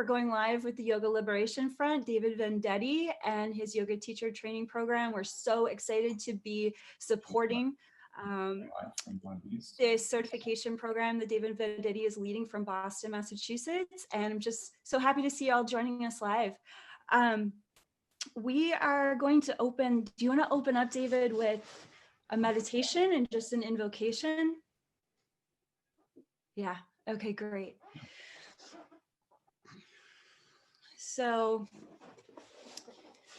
going live with the Yoga Liberation Front, David Vendetti and his yoga teacher training program. We're so excited to be supporting this certification program that David Vendetti is leading from Boston, Massachusetts. And I'm just so happy to see you all joining us live. We are going to open, do you want to open up, David, with a meditation and just an invocation? Yeah, okay, great. So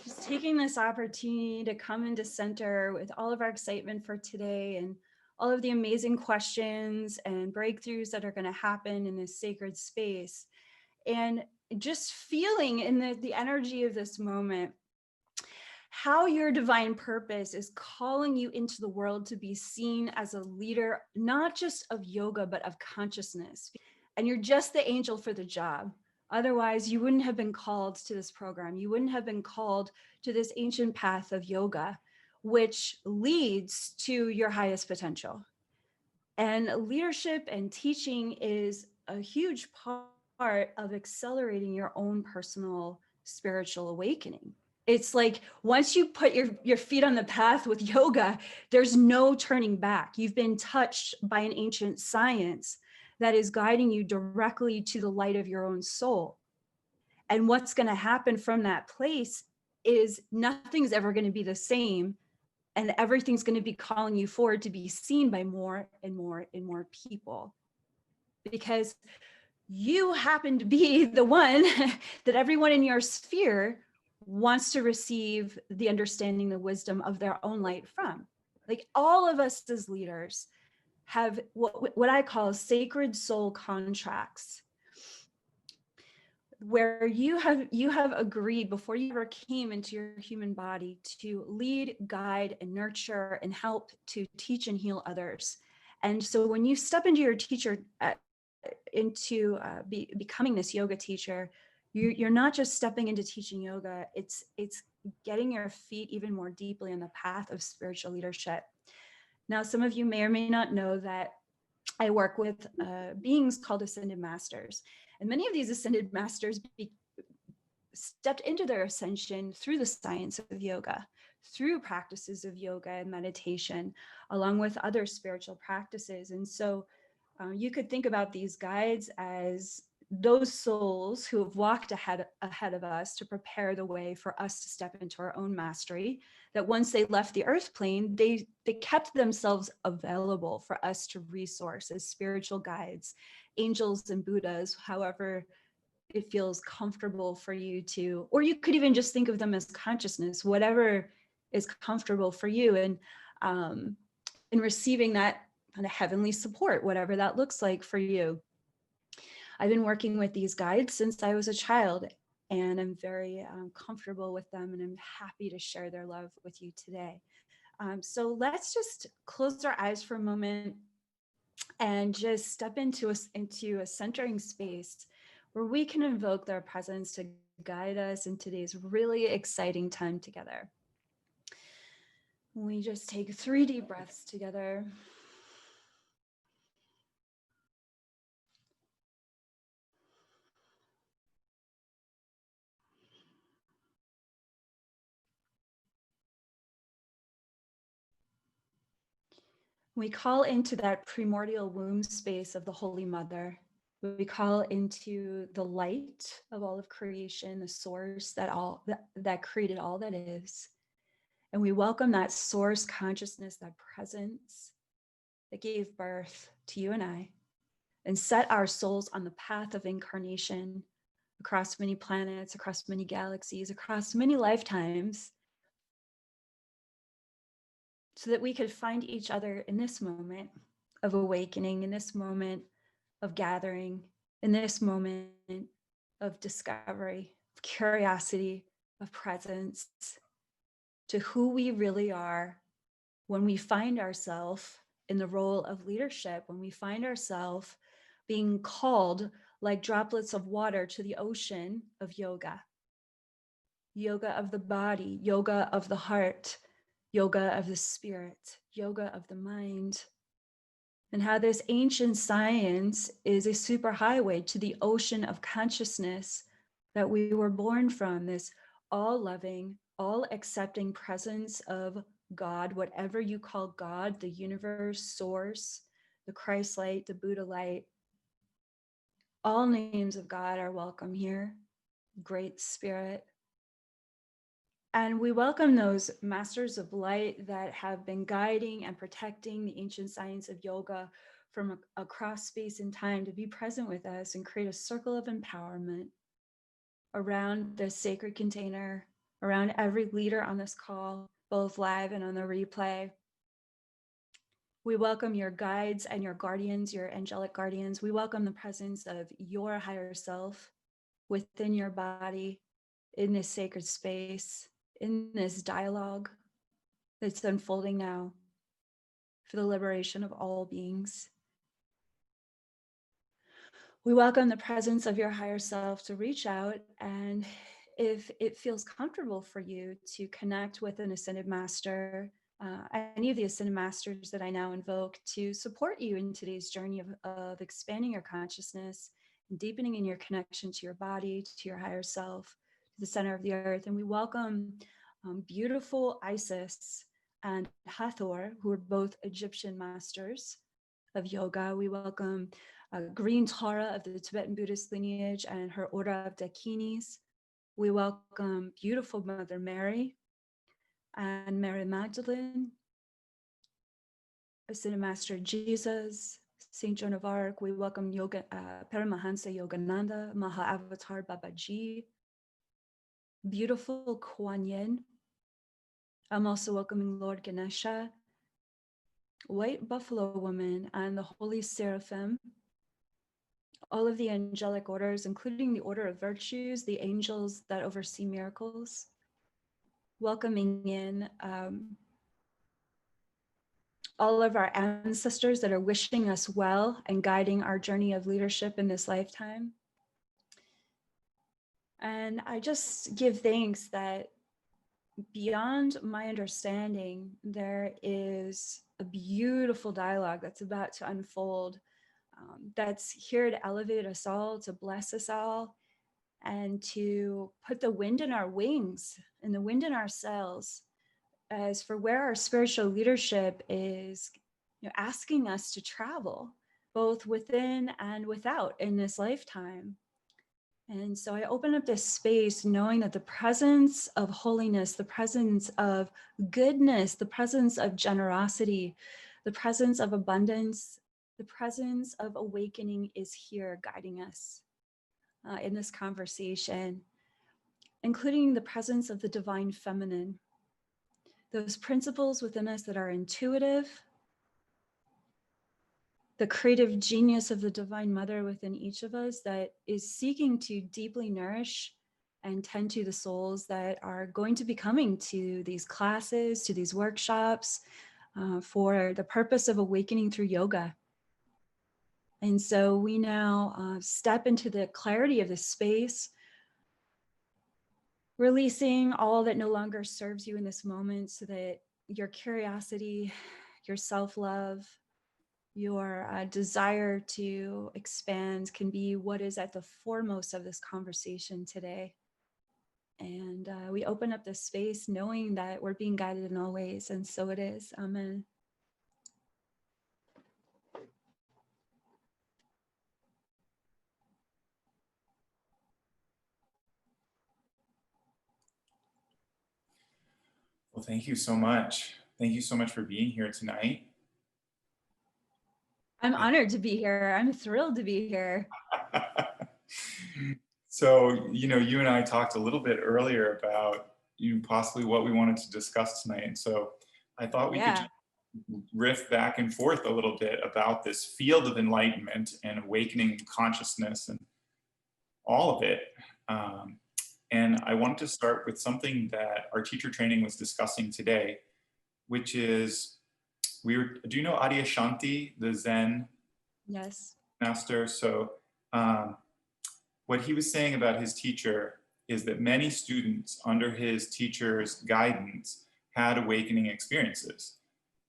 just taking this opportunity to come into center with all of our excitement for today and all of the amazing questions and breakthroughs that are going to happen in this sacred space. And just feeling in the energy of this moment, how your divine purpose is calling you into the world to be seen as a leader, not just of yoga, but of consciousness. And you're just the angel for the job. Otherwise, you wouldn't have been called to this program. You wouldn't have been called to this ancient path of yoga, which leads to your highest potential. And leadership and teaching is a huge part of accelerating your own personal spiritual awakening. It's like once you put your feet on the path with yoga, there's no turning back. You've been touched by an ancient science that is guiding you directly to the light of your own soul. And what's going to happen from that place is nothing's ever going to be the same. And everything's going to be calling you forward to be seen by more and more and more people. Because you happen to be the one that everyone in your sphere wants to receive the understanding, the wisdom of their own light from. Like all of us as leaders have what I call sacred soul contracts, where you have agreed before you ever came into your human body to lead, guide, and nurture and help to teach and heal others. And so when you step into your teacher, becoming this yoga teacher, you're not just stepping into teaching yoga, it's getting your feet even more deeply on the path of spiritual leadership. Now, some of you may or may not know that I work with beings called ascended masters. And many of these ascended masters stepped into their ascension through the science of yoga, through practices of yoga and meditation, along with other spiritual practices. And so you could think about these guides as those souls who have walked ahead of us to prepare the way for us to step into our own mastery, that once they left the earth plane, they kept themselves available for us to resource as spiritual guides, angels and Buddhas, however it feels comfortable for you to, or you could even just think of them as consciousness, whatever is comfortable for you. And in receiving that kind of heavenly support, whatever that looks like for you. I've been working with these guides since I was a child, and I'm very comfortable with them, and I'm happy to share their love with you today. So let's just close our eyes for a moment and just step into a centering space where we can invoke their presence to guide us in today's really exciting time together. We just take 3 deep breaths together. We call into that primordial womb space of the Holy Mother. We call into the light of all of creation, the source that created all that is. And we welcome that source consciousness, that presence that gave birth to you and I, and set our souls on the path of incarnation across many planets, across many galaxies, across many lifetimes, so that we could find each other in this moment of awakening, in this moment of gathering, in this moment of discovery, of curiosity, of presence, to who we really are when we find ourselves in the role of leadership, when we find ourselves being called like droplets of water to the ocean of yoga. Yoga of the body, yoga of the heart, yoga of the spirit, yoga of the mind, and how this ancient science is a superhighway to the ocean of consciousness that we were born from this all-loving, all-accepting presence of God, whatever you call God, the universe, source, the Christ light, the Buddha light. All names of God are welcome here. Great Spirit. And we welcome those masters of light that have been guiding and protecting the ancient science of yoga from across space and time to be present with us and create a circle of empowerment around this sacred container, around every leader on this call, both live and on the replay. We welcome your guides and your guardians, your angelic guardians. We welcome the presence of your higher self within your body, in this sacred space, in this dialogue that's unfolding now for the liberation of all beings. We welcome the presence of your higher self to reach out, and if it feels comfortable for you to connect with an ascended master, any of the ascended masters that I now invoke to support you in today's journey of expanding your consciousness and deepening in your connection to your body, to your higher self, to the center of the earth. And we welcome beautiful Isis and Hathor, who are both Egyptian masters of yoga. We welcome Green Tara of the Tibetan Buddhist lineage and her order of Dakinis. We welcome beautiful Mother Mary and Mary Magdalene, Ascended Master Jesus, Saint Joan of Arc. We welcome Paramahansa Yogananda, Maha-Avatar Babaji, beautiful Kuan Yin. I'm also welcoming Lord Ganesha, White Buffalo Woman, and the Holy Seraphim, all of the angelic orders, including the Order of Virtues, the angels that oversee miracles, welcoming in all of our ancestors that are wishing us well and guiding our journey of leadership in this lifetime. And I just give thanks that beyond my understanding, there is a beautiful dialogue that's about to unfold, that's here to elevate us all, to bless us all, and to put the wind in our wings and the wind in our sails as for where our spiritual leadership is, asking us to travel both within and without in this lifetime. And so I open up this space knowing that the presence of holiness, the presence of goodness, the presence of generosity, the presence of abundance, the presence of awakening is here guiding us in this conversation, including the presence of the divine feminine, those principles within us that are intuitive, the creative genius of the divine mother within each of us that is seeking to deeply nourish and tend to the souls that are going to be coming to these classes, to these workshops, for the purpose of awakening through yoga. And so we now step into the clarity of the space, releasing all that no longer serves you in this moment so that your curiosity, your self-love, your desire to expand can be what is at the foremost of this conversation today. And we open up this space knowing that we're being guided in all ways, and so it is. Amen. Well, thank you so much. Thank you so much for being here tonight. I'm honored to be here. I'm thrilled to be here. So, you and I talked a little bit earlier about possibly what we wanted to discuss tonight. And so I thought we could just riff back and forth a little bit about this field of enlightenment and awakening consciousness and all of it. And I wanted to start with something that our teacher training was discussing today, which is, do you know Adyashanti, the Zen master? So what he was saying about his teacher is that many students under his teacher's guidance had awakening experiences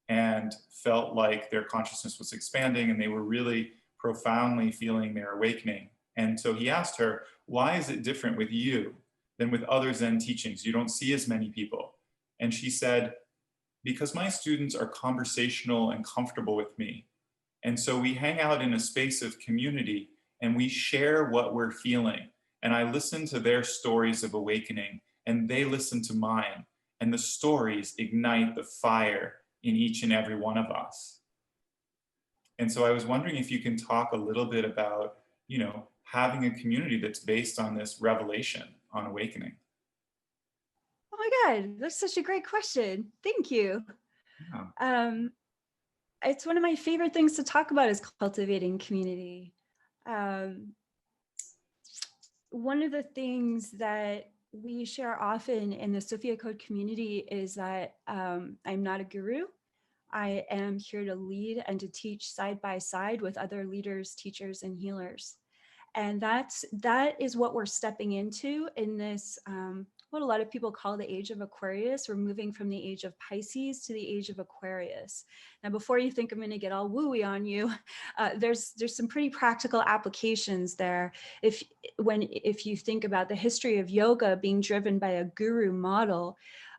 and felt like their consciousness was expanding and they were really profoundly feeling their awakening. And so he asked her, why is it different with you than with other Zen teachings? You don't see as many people. And she said, because my students are conversational and comfortable with me. And so we hang out in a space of community and we share what we're feeling. And I listen to their stories of awakening and they listen to mine. And the stories ignite the fire in each and every one of us. And so I was wondering if you can talk a little bit about, having a community that's based on this revelation on awakening. Oh my God, that's such a great question. Thank you. Yeah. It's one of my favorite things to talk about is cultivating community. One of the things that we share often in the Sophia Code community is that I'm not a guru. I am here to lead and to teach side by side with other leaders, teachers, and healers. And that is what we're stepping into in this, what a lot of people call the age of Aquarius. We're moving from the age of Pisces to the age of Aquarius. Now, before you think I'm going to get all wooey on you, there's some pretty practical applications there. If you think about the history of yoga being driven by a guru model,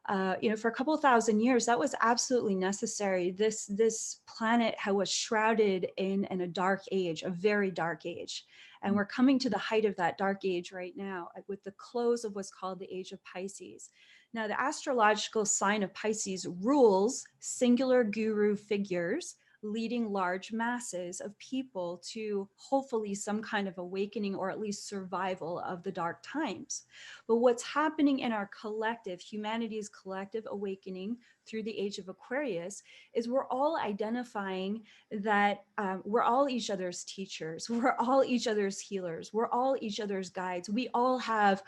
for a couple of thousand years, that was absolutely necessary. This planet was shrouded in a dark age, a very dark age. And we're coming to the height of that dark age right now with the close of what's called the age of Pisces. Now, the astrological sign of Pisces rules singular guru figures leading large masses of people to hopefully some kind of awakening or at least survival of the dark times. But what's happening in our collective, humanity's collective awakening through the age of Aquarius, is we're all identifying that we're all each other's teachers, we're all each other's healers, we're all each other's guides. We all have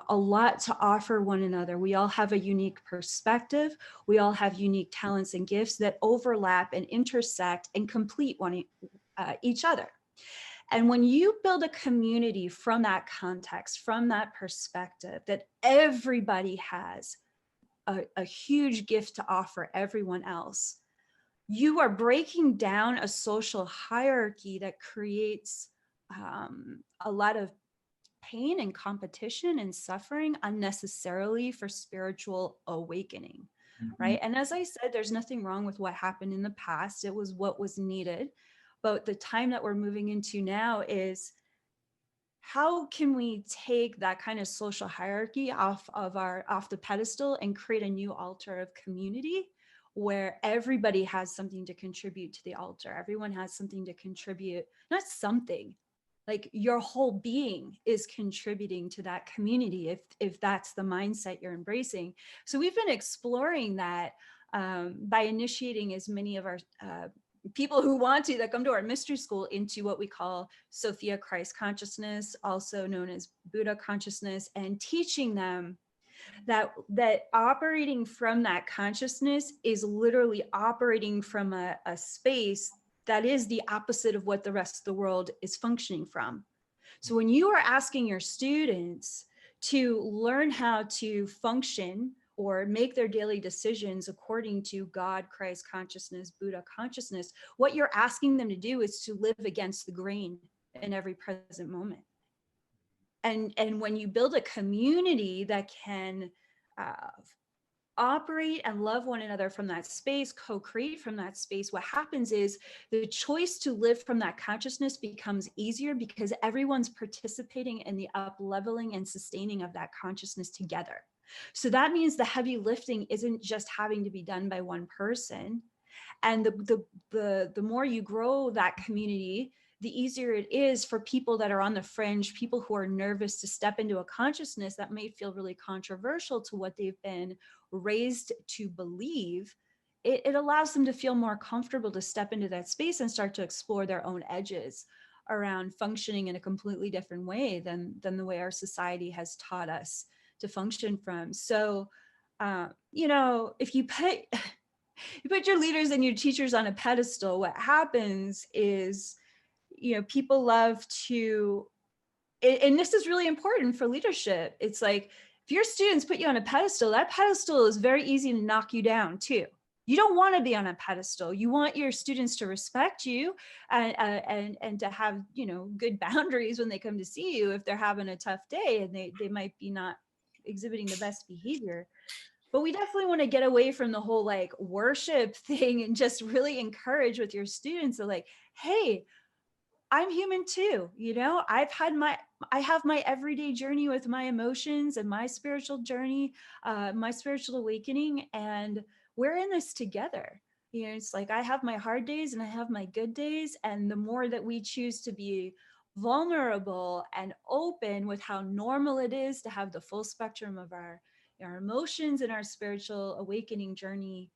a lot to offer one another. We all have a unique perspective. We all have unique talents and gifts that overlap and intersect and complete each other. And when you build a community from that context, from that perspective, that everybody has a huge gift to offer everyone else, you are breaking down a social hierarchy that creates a lot of pain and competition and suffering unnecessarily for spiritual awakening, right? And as I said, there's nothing wrong with what happened in the past. It was what was needed. But the time that we're moving into now is, how can we take that kind of social hierarchy off the pedestal and create a new altar of community where everybody has something to contribute to the altar? Everyone has something to contribute, not something, like your whole being is contributing to that community if that's the mindset you're embracing. So we've been exploring that by initiating as many of our people who want to, that come to our mystery school, into what we call Sophia Christ consciousness, also known as Buddha consciousness, and teaching them that operating from that consciousness is literally operating from a space that is the opposite of what the rest of the world is functioning from. So when you are asking your students to learn how to function or make their daily decisions according to God, Christ consciousness, Buddha consciousness, what you're asking them to do is to live against the grain in every present moment. And when you build a community that can operate and love one another from that space, co-create from that space, what happens is the choice to live from that consciousness becomes easier because everyone's participating in the up-leveling and sustaining of that consciousness together. So that means the heavy lifting isn't just having to be done by one person. And the more you grow that community, the easier it is for people that are on the fringe, people who are nervous to step into a consciousness that may feel really controversial to what they've been raised to believe. It allows them to feel more comfortable to step into that space and start to explore their own edges around functioning in a completely different way than the way our society has taught us to function from. So, if you put your leaders and your teachers on a pedestal, what happens is, people love to, and this is really important for leadership. It's like, if your students put you on a pedestal, that pedestal is very easy to knock you down too. You don't want to be on a pedestal. You want your students to respect you and to have, you know, good boundaries when they come to see you if they're having a tough day and they might be not exhibiting the best behavior. But we definitely want to get away from the whole like worship thing and just really encourage with your students of like, hey, I'm human too, you know. I have my everyday journey with my emotions and my spiritual journey, my spiritual awakening, and we're in this together. You know, it's like I have my hard days and I have my good days, and the more that we choose to be vulnerable and open with how normal it is to have the full spectrum of our emotions and our spiritual awakening journey,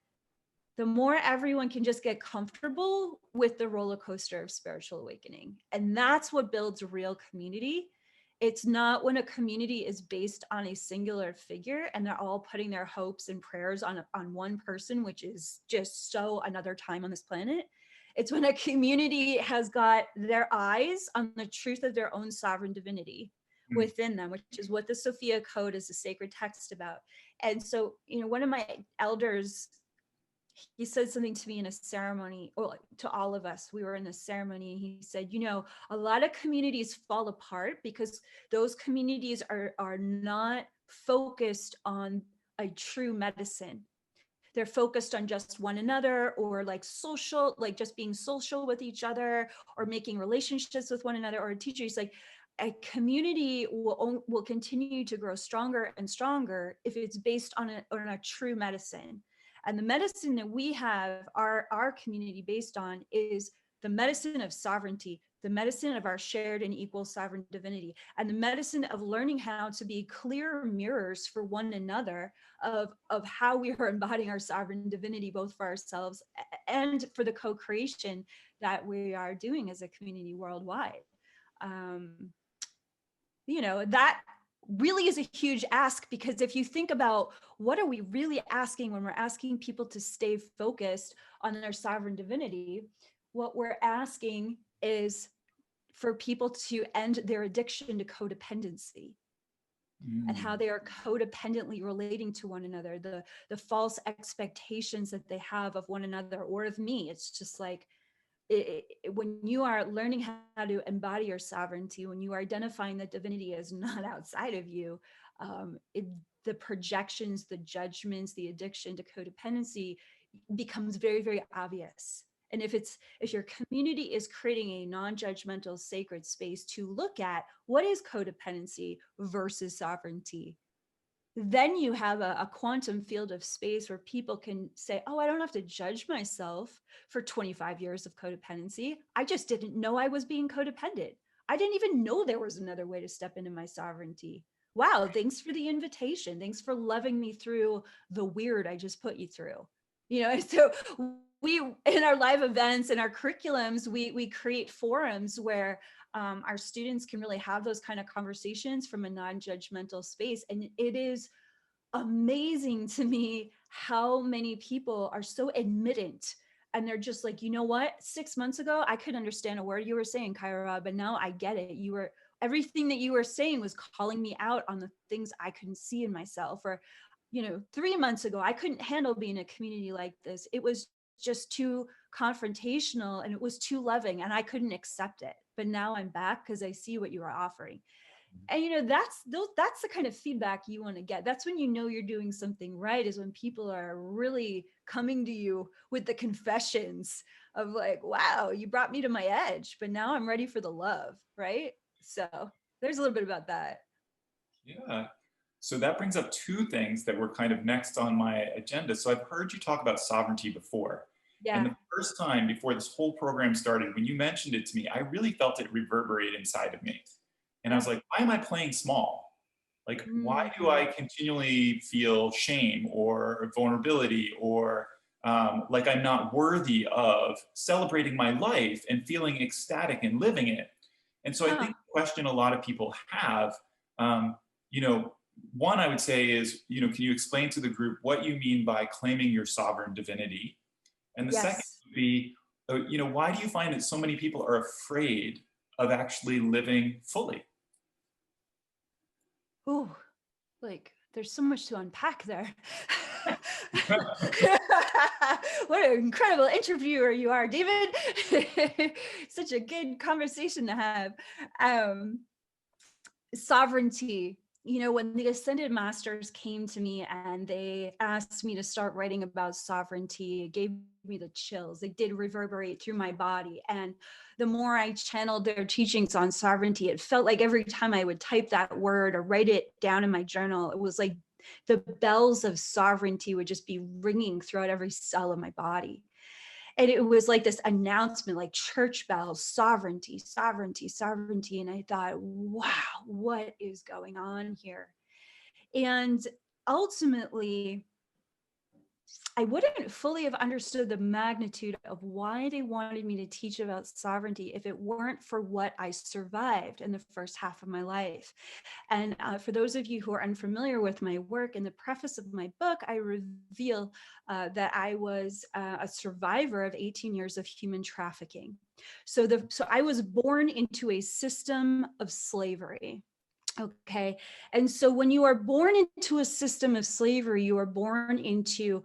the more everyone can just get comfortable with the roller coaster of spiritual awakening. And that's what builds real community. It's not when a community is based on a singular figure and they're all putting their hopes and prayers on one person, which is just so another time on this planet. It's when a community has got their eyes on the truth of their own sovereign divinity within them, which is what the Sophia Code is a sacred text about. And so, you know, one of my elders, he said something to me in a ceremony, or to all of us. We were in a ceremony, and he said, you know, a lot of communities fall apart because those communities are not focused on a true medicine. They're focused on just one another, or like social, like just being social with each other, or making relationships with one another, or a teacher. He's like, a community will continue to grow stronger and stronger if it's based on a true medicine. And the medicine that we have our community based on is the medicine of sovereignty, the medicine of our shared and equal sovereign divinity, and the medicine of learning how to be clear mirrors for one another of how we are embodying our sovereign divinity, both for ourselves and for the co-creation that we are doing as a community worldwide. You know, that really is a huge ask, because if you think about what are we really asking when we're asking people to stay focused on their sovereign divinity, what we're asking is for people to end their addiction to codependency and how they are codependently relating to one another, the false expectations that they have of one another or of me. It's just like, when you are learning how to embody your sovereignty, when you are identifying that divinity is not outside of you, the projections, the judgments, the addiction to codependency becomes very, very obvious. And if your community is creating a non-judgmental sacred space to look at what is codependency versus sovereignty, then you have a quantum field of space where people can say, oh, I don't have to judge myself for 25 years of codependency. I just didn't know I was being codependent. I didn't even know there was another way to step into my sovereignty. Wow, thanks for the invitation. Thanks for loving me through the weird I just put you through. You know, so we, in our live events and our curriculums, we create forums where our students can really have those kind of conversations from a non-judgmental space. And it is amazing to me how many people are so admittant, and they're just like, you know what, 6 months ago I couldn't understand a word you were saying, Kaia Ra, but now I get it. Everything that you were saying was calling me out on the things I couldn't see in myself. Or, you know, 3 months ago I couldn't handle being in a community like this. It was just too confrontational and it was too loving and I couldn't accept it. But now I'm back because I see what you are offering. And you know, that's the kind of feedback you want to get. That's when you know you're doing something right, is when people are really coming to you with the confessions of like, wow, you brought me to my edge, but now I'm ready for the love, right? So there's a little bit about that. Yeah. So that brings up two things that were kind of next on my agenda. So I've heard you talk about sovereignty before. And Yeah. the first time before this whole program started, when you mentioned it to me, I really felt it reverberate inside of me. And I Yeah. was like, why am I playing small? Like, why do Mm. I continually feel shame or vulnerability or like I'm not worthy of celebrating my life and feeling ecstatic and living it? And so I Huh. think the question a lot of people have, um, you know, one I would say is, you know, can you explain to the group what you mean by claiming your sovereign divinity? And the second Yes. would be, you know, why do you find that so many people are afraid of actually living fully? Ooh, like there's so much to unpack there. What an incredible interviewer you are, David. Such a good conversation to have. Sovereignty. You know, when the Ascended Masters came to me and they asked me to start writing about sovereignty, it gave me the chills. It did reverberate through my body. And the more I channeled their teachings on sovereignty, it felt like every time I would type that word or write it down in my journal, it was like the bells of sovereignty would just be ringing throughout every cell of my body. And it was like this announcement, like church bells, sovereignty, sovereignty, sovereignty. And I thought, wow, what is going on here? And ultimately, I wouldn't fully have understood the magnitude of why they wanted me to teach about sovereignty if it weren't for what I survived in the first half of my life. And for those of you who are unfamiliar with my work, in the preface of my book, I reveal that I was a survivor of 18 years of human trafficking. So I was born into a system of slavery. Okay. And so when you are born into a system of slavery, you are born into,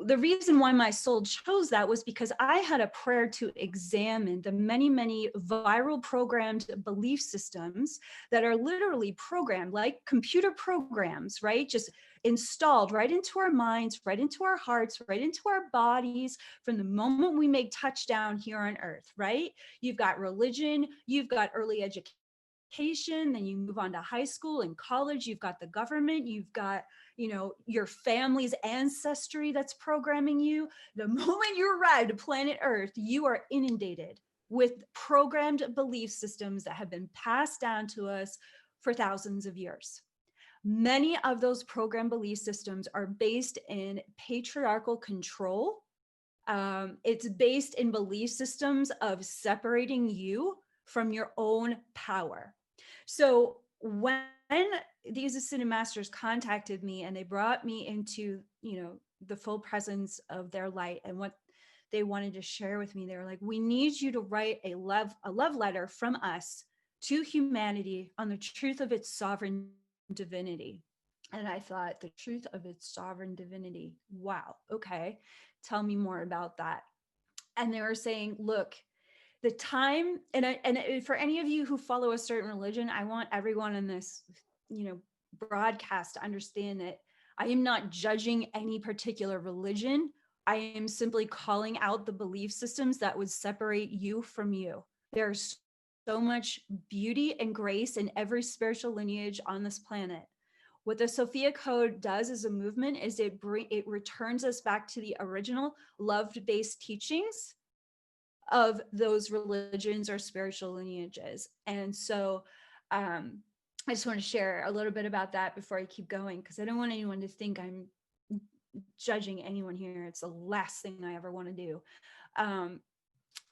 the reason why my soul chose that was because I had a prayer to examine the many, many viral programmed belief systems that are literally programmed like computer programs, right? Just installed right into our minds, right into our hearts, right into our bodies from the moment we make touchdown here on earth, right? You've got religion, you've got early education, then you move on to high school and college, you've got the government, you've got, you know, your family's ancestry that's programming you. The moment you arrive to planet Earth, you are inundated with programmed belief systems that have been passed down to us for thousands of years. Many of those programmed belief systems are based in patriarchal control. It's based in belief systems of separating you from your own power. So when these Ascended Masters contacted me and they brought me into, you know, the full presence of their light and what they wanted to share with me, they were like, we need you to write a love letter from us to humanity on the truth of its sovereign divinity. And I thought, the truth of its sovereign divinity. Wow. Okay. Tell me more about that. And they were saying, look, the time, and for any of you who follow a certain religion, I want everyone in this, you know, broadcast to understand that I am not judging any particular religion. I am simply calling out the belief systems that would separate you from you. There's so much beauty and grace in every spiritual lineage on this planet. What the Sophia Code does as a movement is it returns us back to the original love-based teachings of those religions or spiritual lineages. And so I just want to share a little bit about that before I keep going, because I don't want anyone to think I'm judging anyone here. It's the last thing I ever want to do.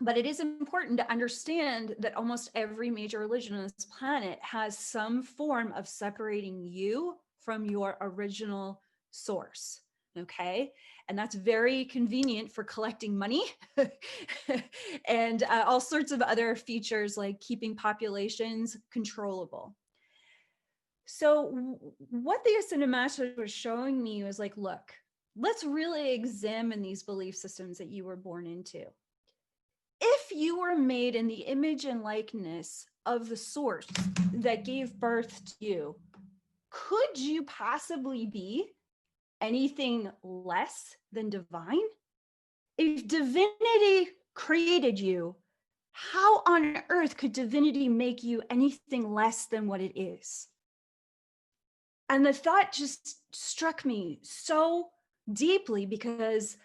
But it is important to understand that almost every major religion on this planet has some form of separating you from your original source. Okay. And that's very convenient for collecting money and all sorts of other features like keeping populations controllable. So what the Ascended Master was showing me was like, look, let's really examine these belief systems that you were born into. If you were made in the image and likeness of the source that gave birth to you, could you possibly be anything less than divine? If divinity created you, how on earth could divinity make you anything less than what it is? And the thought just struck me so deeply because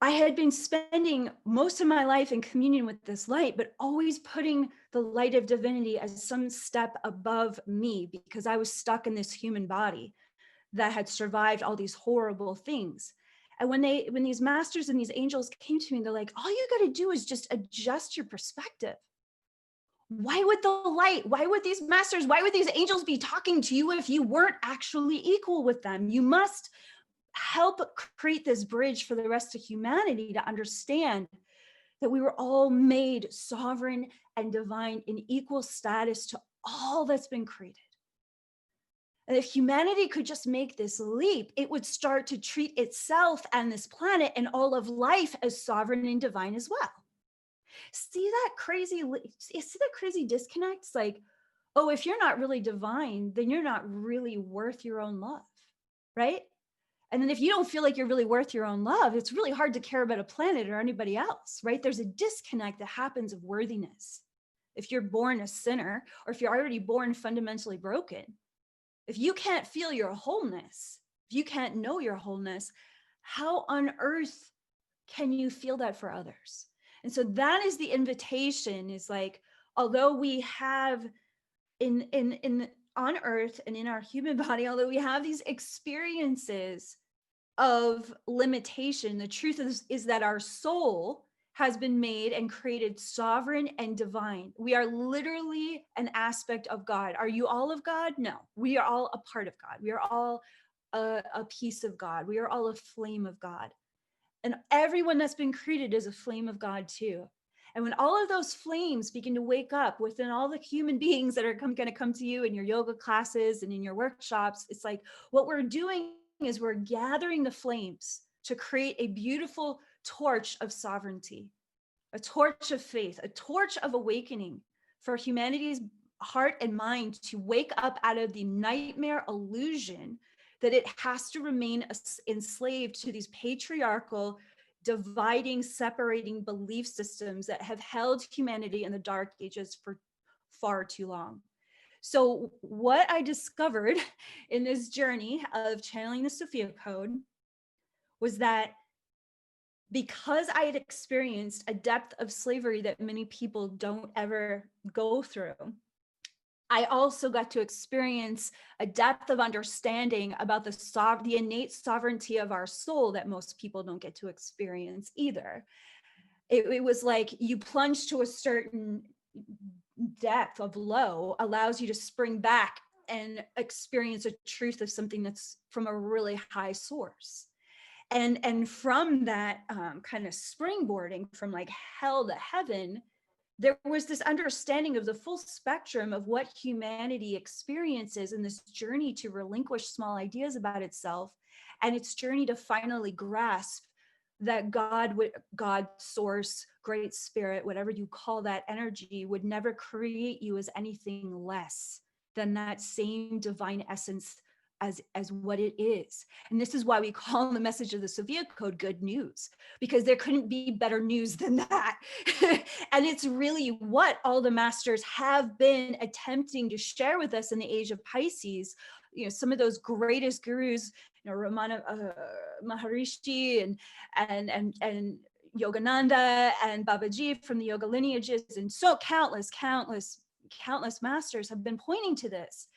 I had been spending most of my life in communion with this light, but always putting the light of divinity as some step above me because I was stuck in this human body that had survived all these horrible things. And when these masters and these angels came to me, they're like, all you got to do is just adjust your perspective. Why would the light, why would these masters, why would these angels be talking to you if you weren't actually equal with them? You must help create this bridge for the rest of humanity to understand that we were all made sovereign and divine in equal status to all that's been created. And if humanity could just make this leap, it would start to treat itself and this planet and all of life as sovereign and divine as well. See that crazy disconnect? It's like, oh, if you're not really divine, then you're not really worth your own love, right? And then if you don't feel like you're really worth your own love, it's really hard to care about a planet or anybody else, right? There's a disconnect that happens of worthiness. If you're born a sinner, or if you're already born fundamentally broken, if you can't feel your wholeness, if you can't know your wholeness, how on earth can you feel that for others? And so that is the invitation, is like, although we have in on earth and in our human body, although we have these experiences of limitation, the truth is that our soul has been made and created sovereign and divine. We are literally an aspect of God. Are you all of God? No, we are all a part of God. We are all a piece of God. We are all a flame of God. And everyone that's been created is a flame of God too. And when all of those flames begin to wake up within all the human beings that are going to come to you in your yoga classes and in your workshops, it's like what we're doing is we're gathering the flames to create a beautiful torch of sovereignty, a torch of faith, a torch of awakening for humanity's heart and mind to wake up out of the nightmare illusion that it has to remain enslaved to these patriarchal, dividing, separating belief systems that have held humanity in the dark ages for far too long. So what I discovered in this journey of channeling the Sophia code was that because I had experienced a depth of slavery that many people don't ever go through, I also got to experience a depth of understanding about the innate sovereignty of our soul that most people don't get to experience either. It was like you plunge to a certain depth of low allows you to spring back and experience a truth of something that's from a really high source. And from that kind of springboarding from like hell to heaven, there was this understanding of the full spectrum of what humanity experiences in this journey to relinquish small ideas about itself, and its journey to finally grasp that God, source, great spirit, whatever you call that energy, would never create you as anything less than that same divine essence as what it is. And this is why we call the message of the Sophia code good news, because there couldn't be better news than that. And it's really what all the masters have been attempting to share with us in the age of Pisces. Some of those greatest gurus, Ramana Maharishi and Yogananda and Babaji from the yoga lineages, and so countless masters have been pointing to this.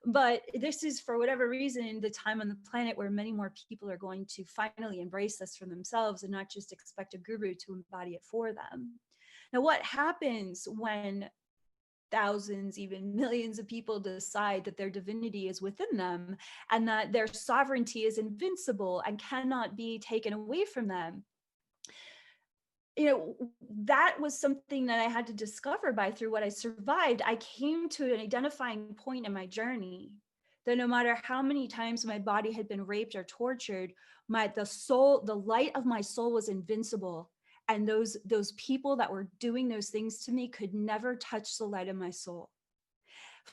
But this is, for whatever reason, the time on the planet where many more people are going to finally embrace this for themselves and not just expect a guru to embody it for them. Now, what happens when thousands, even millions of people decide that their divinity is within them and that their sovereignty is invincible and cannot be taken away from them? That was something that I had to discover through what I survived. I came to an identifying point in my journey that no matter how many times my body had been raped or tortured, the light of my soul was invincible. And those people that were doing those things to me could never touch the light of my soul.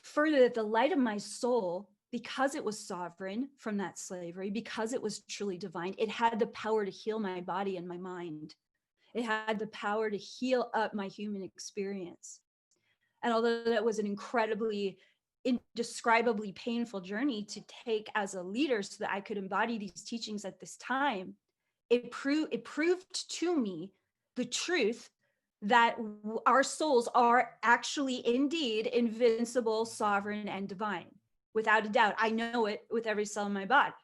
Further, that the light of my soul, because it was sovereign from that slavery, because it was truly divine, it had the power to heal my body and my mind. It had the power to heal up my human experience. And although that was an incredibly, indescribably painful journey to take as a leader so that I could embody these teachings at this time, it proved to me the truth that our souls are actually indeed invincible, sovereign, and divine. Without a doubt, I know it with every cell in my body.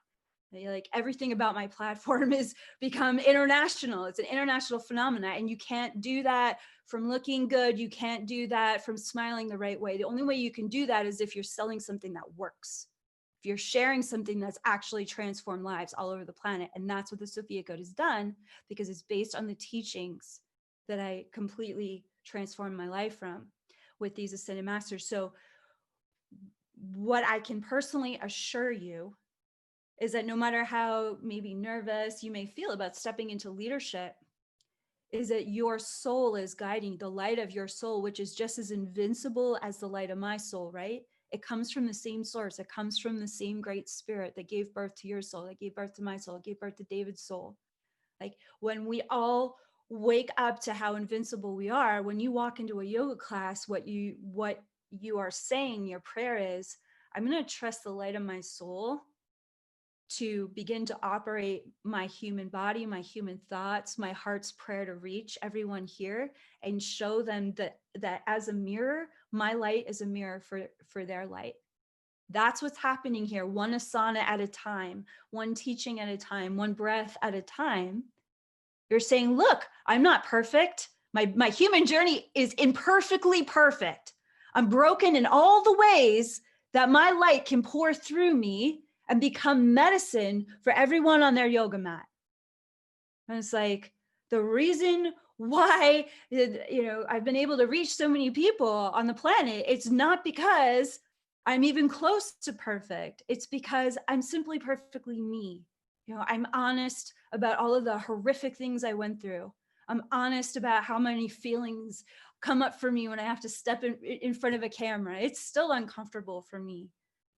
Like everything about my platform is become international. It's an international phenomena, and you can't do that from looking good. You can't do that from smiling the right way. The only way you can do that is if you're selling something that works, if you're sharing something that's actually transformed lives all over the planet. And that's what the Sophia Code has done, because it's based on the teachings that I completely transformed my life from with these ascended masters. So what I can personally assure you is that no matter how maybe nervous you may feel about stepping into leadership, is that your soul is guiding, the light of your soul, which is just as invincible as the light of my soul, right? It comes from the same source. It comes from the same great spirit that gave birth to your soul, that gave birth to my soul, gave birth to David's soul. Like when we all wake up to how invincible we are, when you walk into a yoga class, what you are saying, your prayer is, I'm going to trust the light of my soul to begin to operate my human body, my human thoughts, my heart's prayer to reach everyone here and show them that as a mirror, my light is a mirror for their light. That's what's happening here, one asana at a time, one teaching at a time, one breath at a time. You're saying, look, I'm not perfect. My human journey is imperfectly perfect. I'm broken in all the ways that my light can pour through me and become medicine for everyone on their yoga mat. And it's like the reason why, I've been able to reach so many people on the planet, it's not because I'm even close to perfect. It's because I'm simply perfectly me. I'm honest about all of the horrific things I went through. I'm honest about how many feelings come up for me when I have to step in front of a camera. It's still uncomfortable for me.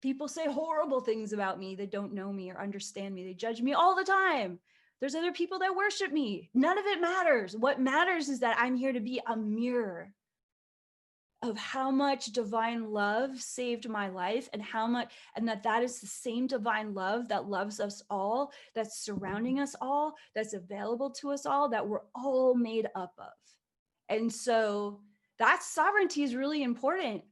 People say horrible things about me that don't know me or understand me. They judge me all the time. There's other people that worship me. None of it matters. What matters is that I'm here to be a mirror of how much divine love saved my life and how much, and that is the same divine love that loves us all, that's surrounding us all, that's available to us all, that we're all made up of. And so that sovereignty is really important,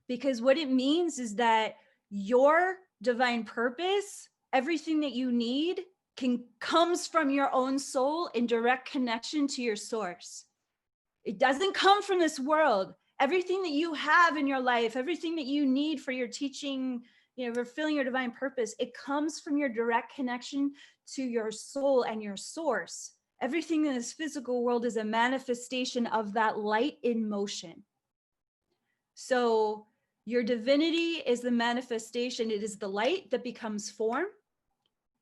because what it means is that your divine purpose, everything that you need, comes from your own soul in direct connection to your source. It doesn't come from this world. Everything that you have in your life, everything that you need for your teaching, fulfilling your divine purpose, it comes from your direct connection to your soul and your source. Everything in this physical world is a manifestation of that light in motion. So your divinity is the manifestation. It is the light that becomes form,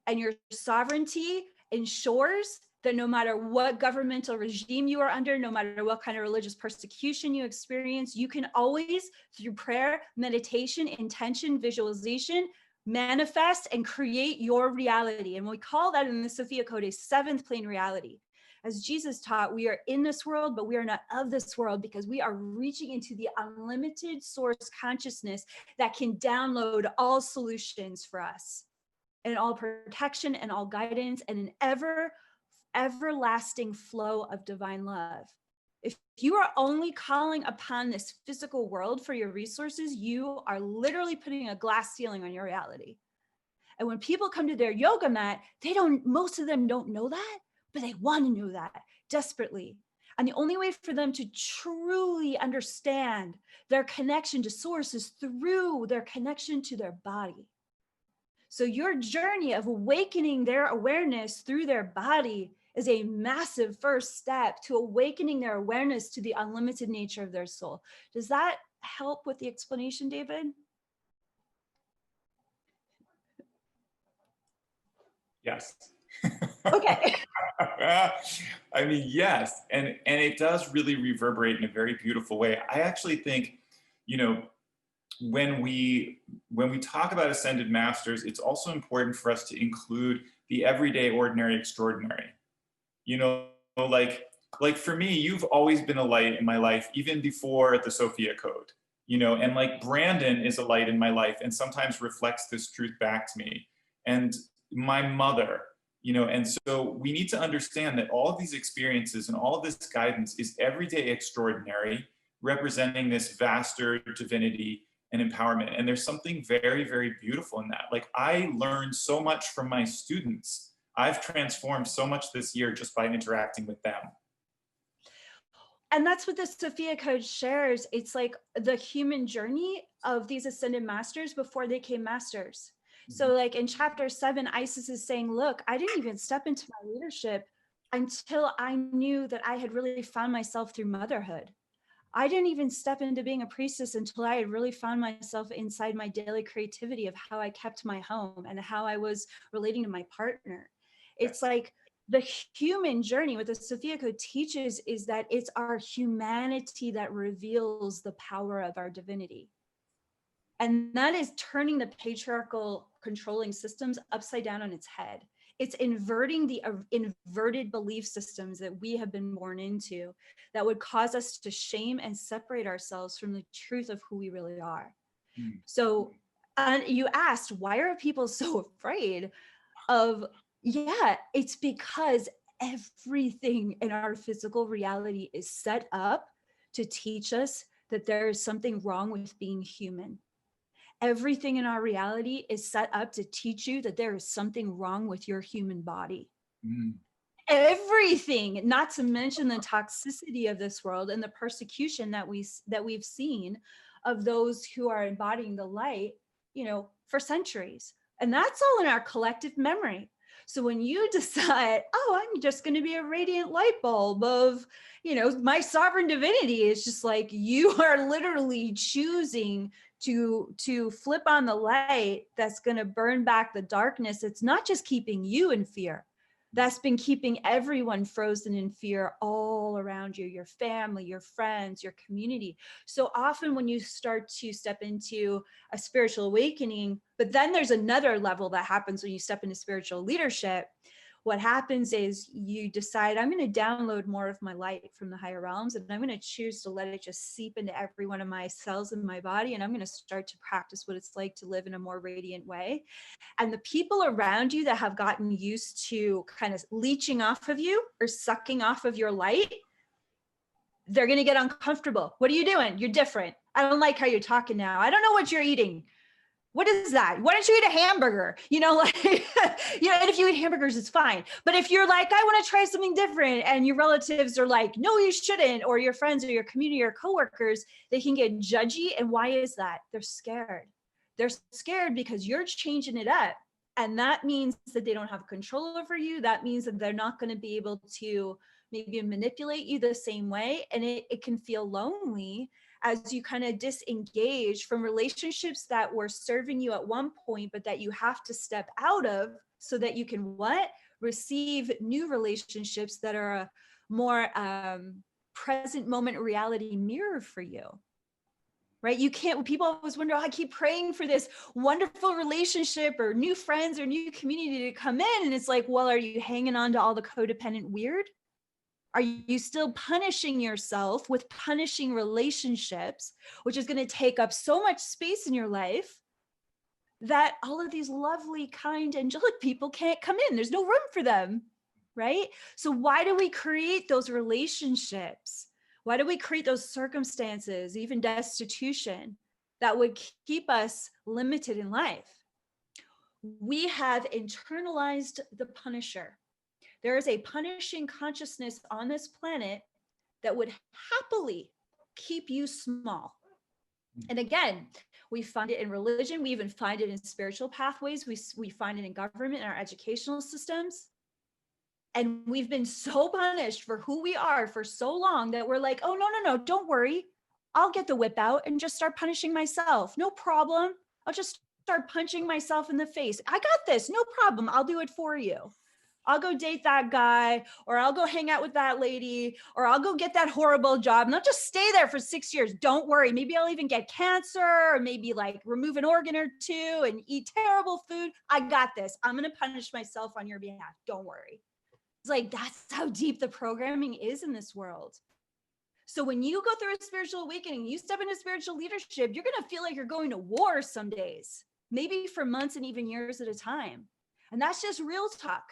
and your sovereignty ensures that no matter what governmental regime you are under, no matter what kind of religious persecution you experience, you can always, through prayer, meditation, intention, visualization, manifest and create your reality. And we call that in the Sophia Code a seventh plane reality. As Jesus taught, we are in this world, but we are not of this world, because we are reaching into the unlimited source consciousness that can download all solutions for us, and all protection and all guidance, and an everlasting flow of divine love. If you are only calling upon this physical world for your resources, you are literally putting a glass ceiling on your reality. And when people come to their yoga mat, most of them don't know that, but they want to know that desperately. And the only way for them to truly understand their connection to source is through their connection to their body. So your journey of awakening their awareness through their body is a massive first step to awakening their awareness to the unlimited nature of their soul. Does that help with the explanation, David? Yes. Okay. I mean, yes. And it does really reverberate in a very beautiful way. I actually think, when we talk about ascended masters, it's also important for us to include the everyday, ordinary, extraordinary. Like for me, you've always been a light in my life, even before the Sophia Code. And like Brandon is a light in my life and sometimes reflects this truth back to me. And my mother, and so we need to understand that all of these experiences and all of this guidance is everyday extraordinary, representing this vaster divinity and empowerment. And there's something very, very beautiful in that. Like, I learned so much from my students. I've transformed so much this year just by interacting with them. And that's what the Sophia Code shares. It's like the human journey of these ascended masters before they came masters. So like in chapter 7, Isis is saying, look, I didn't even step into my leadership until I knew that I had really found myself through motherhood. I didn't even step into being a priestess until I had really found myself inside my daily creativity of how I kept my home and how I was relating to my partner. It's like the human journey, what the Sophia Code teaches is that it's our humanity that reveals the power of our divinity. And that is turning the patriarchal controlling systems upside down on its head. It's inverting the inverted belief systems that we have been born into that would cause us to shame and separate ourselves from the truth of who we really are. So you asked, why are people so afraid of, yeah, it's because everything in our physical reality is set up to teach us that there is something wrong with being human. Everything in our reality is set up to teach you that there is something wrong with your human body. Everything, not to mention the toxicity of this world and the persecution that we've seen of those who are embodying the light, for centuries. And that's all in our collective memory. So when you decide, oh, I'm just going to be a radiant light bulb of, my sovereign divinity, it's just like you are literally choosing to flip on the light that's going to burn back the darkness. It's not just keeping you in fear. That's been keeping everyone frozen in fear all around you, your family, your friends, your community. So often when you start to step into a spiritual awakening, but then there's another level that happens when you step into spiritual leadership. What happens is you decide, I'm going to download more of my light from the higher realms, and I'm going to choose to let it just seep into every one of my cells in my body. And I'm going to start to practice what it's like to live in a more radiant way. And the people around you that have gotten used to kind of leeching off of you or sucking off of your light, they're going to get uncomfortable. What are you doing? You're different. I don't like how you're talking now. I don't know what you're eating. What is that? Why don't you eat a hamburger? And if you eat hamburgers, it's fine. But if you're like, I want to try something different, and your relatives are like, no, you shouldn't, or your friends or your community or coworkers, they can get judgy. And why is that? They're scared. They're scared because you're changing it up. And that means that they don't have control over you. That means that they're not going to be able to maybe manipulate you the same way. And it can feel lonely as you kind of disengage from relationships that were serving you at one point, but that you have to step out of so that you can receive new relationships that are a more present moment reality mirror for you. Right? You can't, people always wonder, I keep praying for this wonderful relationship or new friends or new community to come in. And it's like, well, are you hanging on to all the codependent weird? Are you still punishing yourself with punishing relationships, which is going to take up so much space in your life that all of these lovely, kind, angelic people can't come in? There's no room for them, right? So why do we create those relationships? Why do we create those circumstances, even destitution, that would keep us limited in life? We have internalized the punisher. There is a punishing consciousness on this planet that would happily keep you small. And again, we find it in religion. We even find it in spiritual pathways. We find it in government, in our educational systems. And we've been so punished for who we are for so long that we're like, oh, no, don't worry. I'll get the whip out and just start punishing myself. No problem. I'll just start punching myself in the face. I got this. No problem. I'll do it for you. I'll go date that guy, or I'll go hang out with that lady, or I'll go get that horrible job and I'll just stay there for 6 years. Don't worry. Maybe I'll even get cancer, or maybe like remove an organ or two and eat terrible food. I got this. I'm going to punish myself on your behalf. Don't worry. It's like, that's how deep the programming is in this world. So when you go through a spiritual awakening, you step into spiritual leadership, you're going to feel like you're going to war some days, maybe for months and even years at a time. And that's just real talk.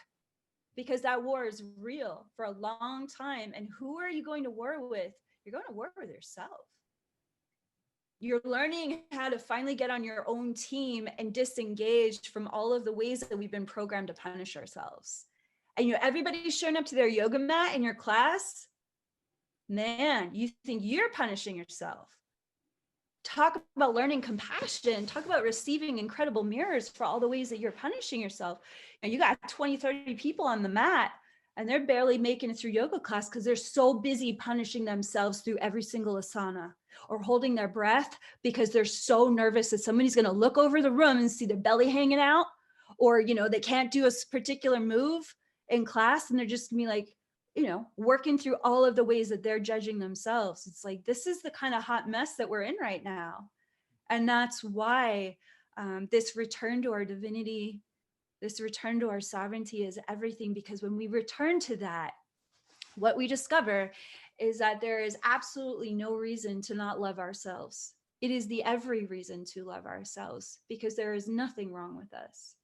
Because that war is real for a long time. And who are you going to war with? You're going to war with yourself. You're learning how to finally get on your own team and disengage from all of the ways that we've been programmed to punish ourselves. And everybody's showing up to their yoga mat in your class. Man, you think you're punishing yourself. Talk about learning compassion. Talk about receiving incredible mirrors for all the ways that you're punishing yourself. And you got 20, 30 people on the mat. and they're barely making it through yoga class because they're so busy punishing themselves through every single asana, or holding their breath because they're so nervous that somebody's going to look over the room and see their belly hanging out, or, you know, they can't do a particular move in class, and they're just gonna be like, you know, working through all of the ways that they're judging themselves. It's like, this is the kind of hot mess that we're in right now. And that's why this return to our divinity, this return to our sovereignty is everything, because when we return to that, what we discover is that there is absolutely no reason to not love ourselves. It is the every reason to love ourselves, because there is nothing wrong with us.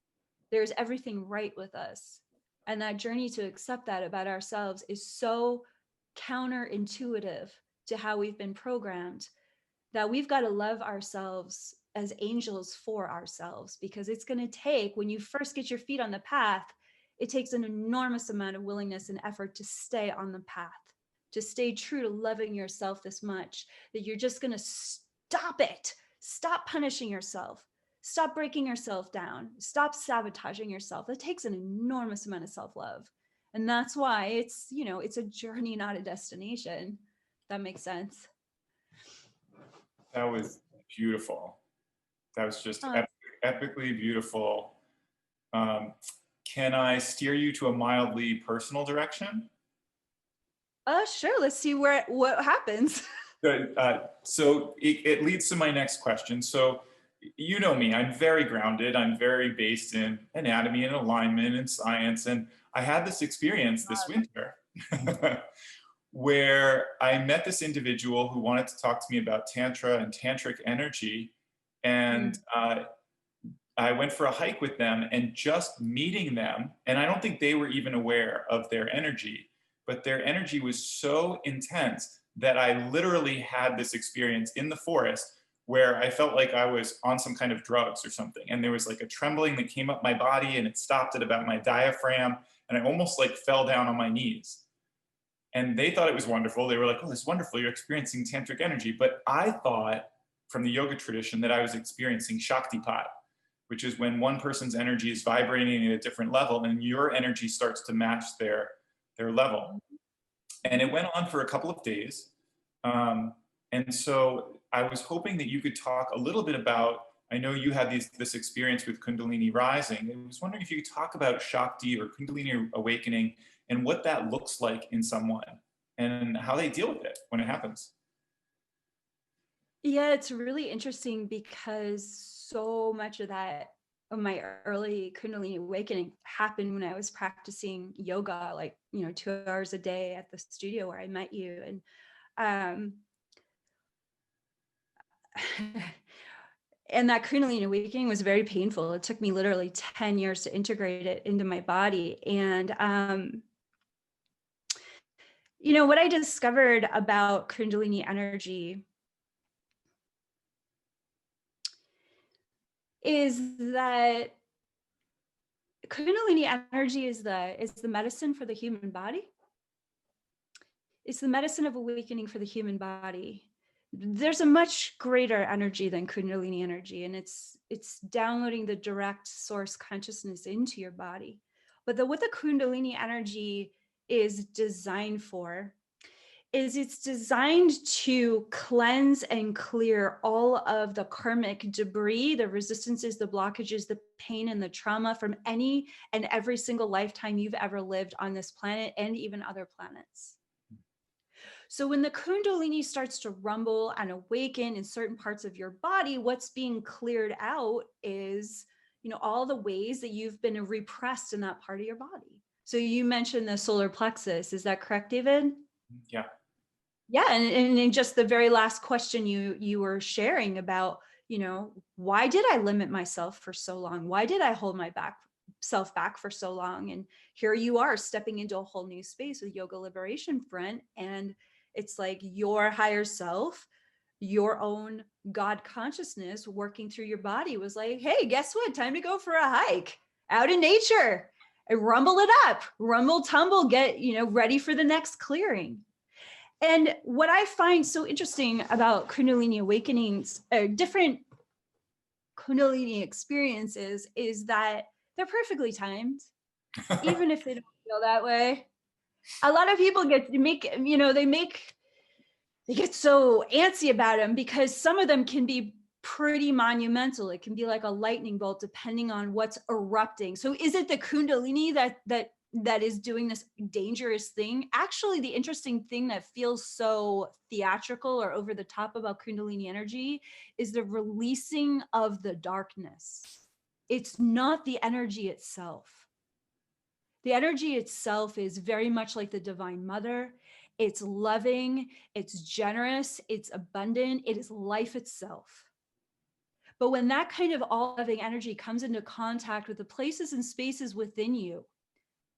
There's everything right with us. And that journey to accept that about ourselves is so counterintuitive to how we've been programmed, that we've got to love ourselves as angels for ourselves, because it's going to take, when you first get your feet on the path, it takes an enormous amount of willingness and effort to stay on the path, to stay true to loving yourself this much that you're just going to stop it. Stop punishing yourself. Stop breaking yourself down. Stop sabotaging yourself. It takes an enormous amount of self-love. And that's why it's, you know, it's a journey, not a destination. That makes sense. That was beautiful. That was just epically beautiful. Can I steer you to a mildly personal direction? Sure. Let's see what happens. Good. So it leads to my next question. So you know me, I'm very grounded. I'm very based in anatomy and alignment and science. And I had this experience this winter where I met this individual who wanted to talk to me about Tantra and Tantric energy. And I went for a hike with them, and just meeting them, and I don't think they were even aware of their energy, but their energy was so intense that I literally had this experience in the forest where I felt like I was on some kind of drugs or something. And there was like a trembling that came up my body, and it stopped at about my diaphragm. And I almost like fell down on my knees. And they thought it was wonderful. They were like, oh, this is wonderful. You're experiencing tantric energy. But I thought from the yoga tradition that I was experiencing Shaktipat, which is when one person's energy is vibrating at a different level and your energy starts to match their level. And it went on for a couple of days. And so I was hoping that you could talk a little bit about, I know you had this experience with Kundalini rising. I was wondering if you could talk about Shakti or Kundalini awakening and what that looks like in someone and how they deal with it when it happens. Yeah, it's really interesting because so much of that, of my early Kundalini awakening, happened when I was practicing yoga, like, you know, 2 hours a day at the studio where I met you. And and that Kundalini awakening was very painful. It took me literally 10 years to integrate it into my body. And you know, what I discovered about Kundalini energy is that Kundalini energy is the medicine for the human body. It's the medicine of awakening for the human body. There's a much greater energy than Kundalini energy, and it's downloading the direct source consciousness into your body. But what the Kundalini energy is designed for is it's designed to cleanse and clear all of the karmic debris, the resistances, the blockages, the pain, and the trauma from any and every single lifetime you've ever lived on this planet and even other planets. So when the Kundalini starts to rumble and awaken in certain parts of your body, what's being cleared out is, you know, all the ways that you've been repressed in that part of your body. So you mentioned the solar plexus. Is that correct, David? Yeah. Yeah, and in just the very last question you were sharing about, you know, why did I limit myself for so long? Why did I hold my self back for so long? And here you are stepping into a whole new space with Yoga Liberation Front, and it's like your higher self, your own God consciousness working through your body was like, hey, guess what? Time to go for a hike out in nature and rumble it up, rumble, tumble, get, you know, ready for the next clearing. And what I find so interesting about Kundalini awakenings, different Kundalini experiences, is that they're perfectly timed, even if they don't feel that way. A lot of people they get so antsy about them because some of them can be pretty monumental. It can be like a lightning bolt depending on what's erupting. So is it the Kundalini that is doing this dangerous thing? Actually, the interesting thing that feels so theatrical or over the top about Kundalini energy is the releasing of the darkness. It's not the energy itself. The energy itself is very much like the Divine Mother. It's loving, it's generous, it's abundant, it is life itself. But when that kind of all-loving energy comes into contact with the places and spaces within you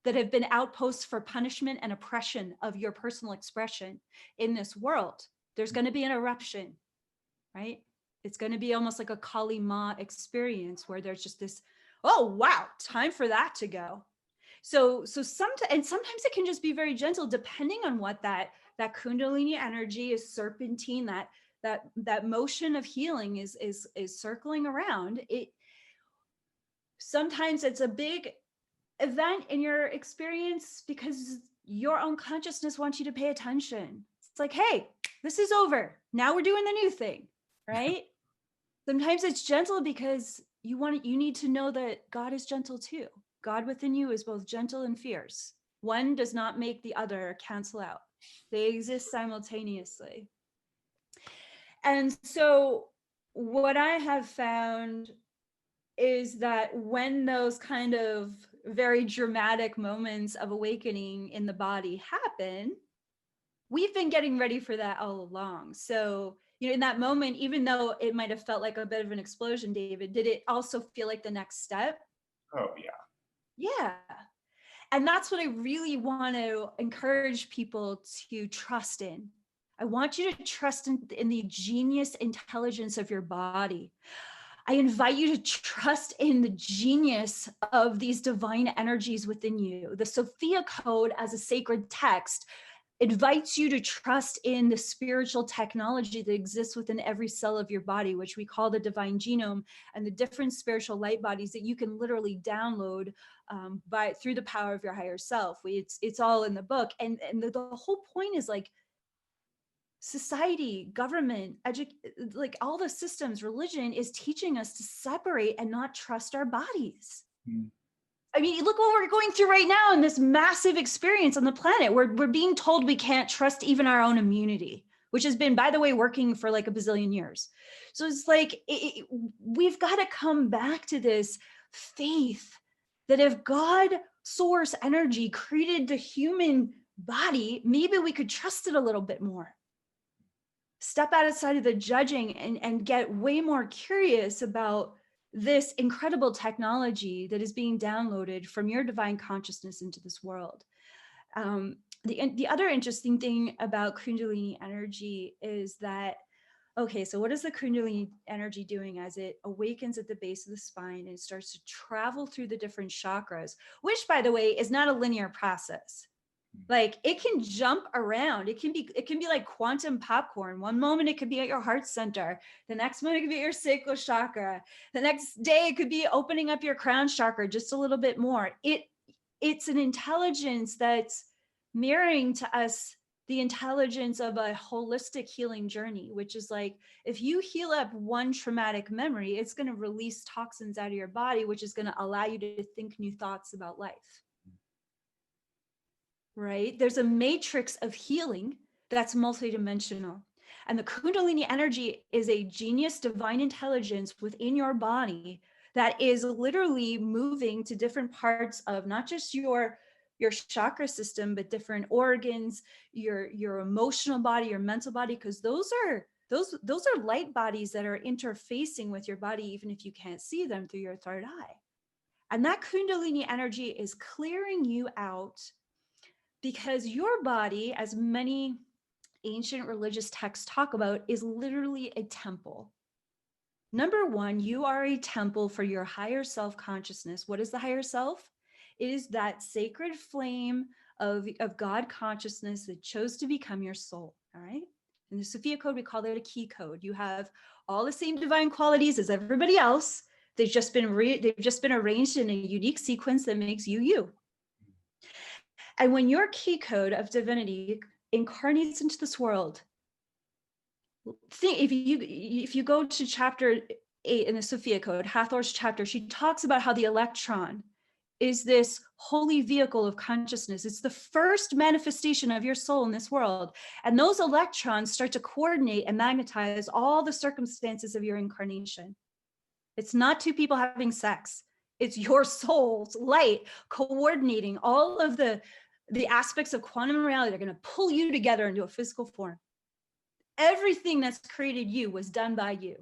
that have been outposts for punishment and oppression of your personal expression in this world, there's going to be an eruption, right? It's going to be almost like a Kali Ma experience where there's just this, oh, wow, time for that to go. So sometimes it can just be very gentle, depending on what that Kundalini energy is serpentine, that motion of healing is circling around. It sometimes it's a big event in your experience because your own consciousness wants you to pay attention. It's like, hey, this is over. Now we're doing the new thing, right? Sometimes it's gentle because you need to know that God is gentle too. God within you is both gentle and fierce. One does not make the other cancel out. They exist simultaneously. And so what I have found is that when those kind of very dramatic moments of awakening in the body happen, we've been getting ready for that all along. So, in that moment, even though it might have felt like a bit of an explosion, David, did it also feel like the next step? Oh, yeah. Yeah. And that's what I really want to encourage people to trust in. I want you to trust in the genius intelligence of your body. I invite you to trust in the genius of these divine energies within you. The Sophia Code as a sacred text invites you to trust in the spiritual technology that exists within every cell of your body, which we call the divine genome, and the different spiritual light bodies that you can literally download through the power of your higher self. It's all in the book. And the whole point is like, society, government, like all the systems, religion is teaching us to separate and not trust our bodies. Mm. I mean, look what we're going through right now in this massive experience on the planet. We're being told we can't trust even our own immunity, which has been, by the way, working for like a bazillion years. So it's like, we've got to come back to this faith that if God, source, energy created the human body, maybe we could trust it a little bit more. Step outside of the judging and get way more curious about this incredible technology that is being downloaded from your divine consciousness into this world. The other interesting thing about Kundalini energy is that, okay, so what is the Kundalini energy doing as it awakens at the base of the spine and starts to travel through the different chakras, which, by the way, is not a linear process. Like, it can jump around. It can be like quantum popcorn. One moment it could be at your heart center. The next moment it could be at your sacral chakra. The next day it could be opening up your crown chakra just a little bit more. It's an intelligence that's mirroring to us the intelligence of a holistic healing journey, which is like, if you heal up one traumatic memory, it's going to release toxins out of your body, which is going to allow you to think new thoughts about life. Right? There's a matrix of healing that's multidimensional. And the Kundalini energy is a genius divine intelligence within your body that is literally moving to different parts of not just your chakra system, but different organs, your emotional body, your mental body, because those are light bodies that are interfacing with your body, even if you can't see them through your third eye. And that Kundalini energy is clearing you out, because your body, as many ancient religious texts talk about, is literally a temple. Number one, you are a temple for your higher self consciousness. What is the higher self? It is that sacred flame of God consciousness that chose to become your soul. All right. In the Sophia Code, we call it a key code. You have all the same divine qualities as everybody else. They've just been arranged in a unique sequence that makes you you. And when your key code of divinity incarnates into this world, think if you go to chapter 8 in the Sophia code, Hathor's chapter, she talks about how the electron is this holy vehicle of consciousness. It's the first manifestation of your soul in this world. And those electrons start to coordinate and magnetize all the circumstances of your incarnation. It's not two people having sex. It's your soul's light coordinating all of the aspects of quantum reality that are going to pull you together into a physical form. Everything that's created you was done by you.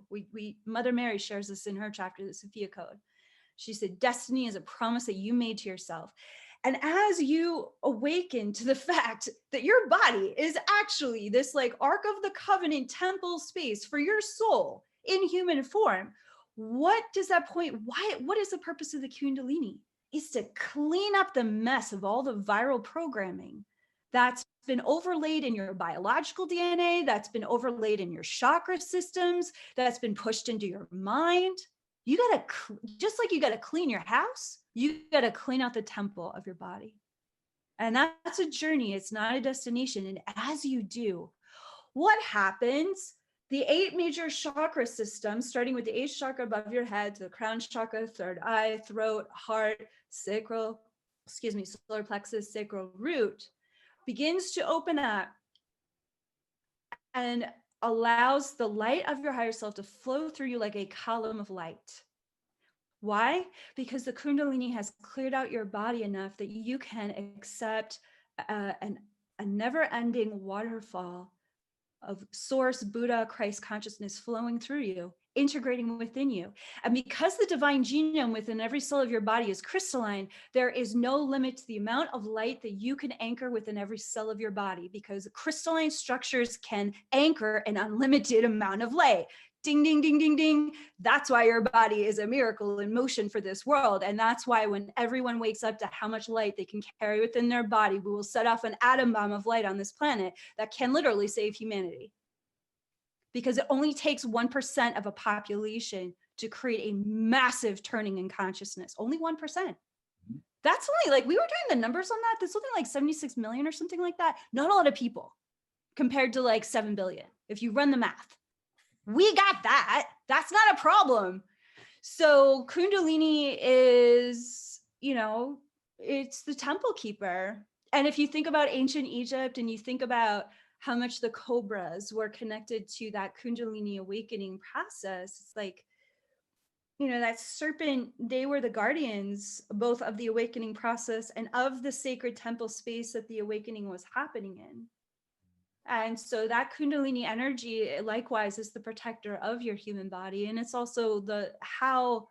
Mother Mary shares this in her chapter, the Sophia Code. She said, destiny is a promise that you made to yourself. And as you awaken to the fact that your body is actually this like Ark of the Covenant temple space for your soul in human form, what does that point? What is the purpose of the Kundalini? Is to clean up the mess of all the viral programming that's been overlaid in your biological DNA, that's been overlaid in your chakra systems, that's been pushed into your mind. You gotta, just like you gotta clean your house, you gotta clean out the temple of your body. And that's a journey, it's not a destination. And as you do, what happens? The 8 major chakra systems, starting with the 8th chakra above your head to the crown chakra, third eye, throat, heart, solar plexus, sacral root, begins to open up and allows the light of your higher self to flow through you like a column of light. Why? Because the Kundalini has cleared out your body enough that you can accept a never-ending waterfall of source, Buddha, Christ consciousness flowing through you, integrating within you. And because the divine genome within every cell of your body is crystalline, there is no limit to the amount of light that you can anchor within every cell of your body, because crystalline structures can anchor an unlimited amount of light. Ding, ding, ding, ding, ding. That's why your body is a miracle in motion for this world. And that's why when everyone wakes up to how much light they can carry within their body, we will set off an atom bomb of light on this planet that can literally save humanity. Because it only takes 1% of a population to create a massive turning in consciousness. Only 1%. That's only like, we were doing the numbers on that. There's something like 76 million or something like that. Not a lot of people compared to like 7 billion. If you run the math. We got that. That's not a problem. So Kundalini is, it's the temple keeper. And if you think about ancient Egypt and you think about how much the cobras were connected to that Kundalini awakening process, it's like, that serpent, they were the guardians both of the awakening process and of the sacred temple space that the awakening was happening in. And so that Kundalini energy, likewise, is the protector of your human body. And it's also how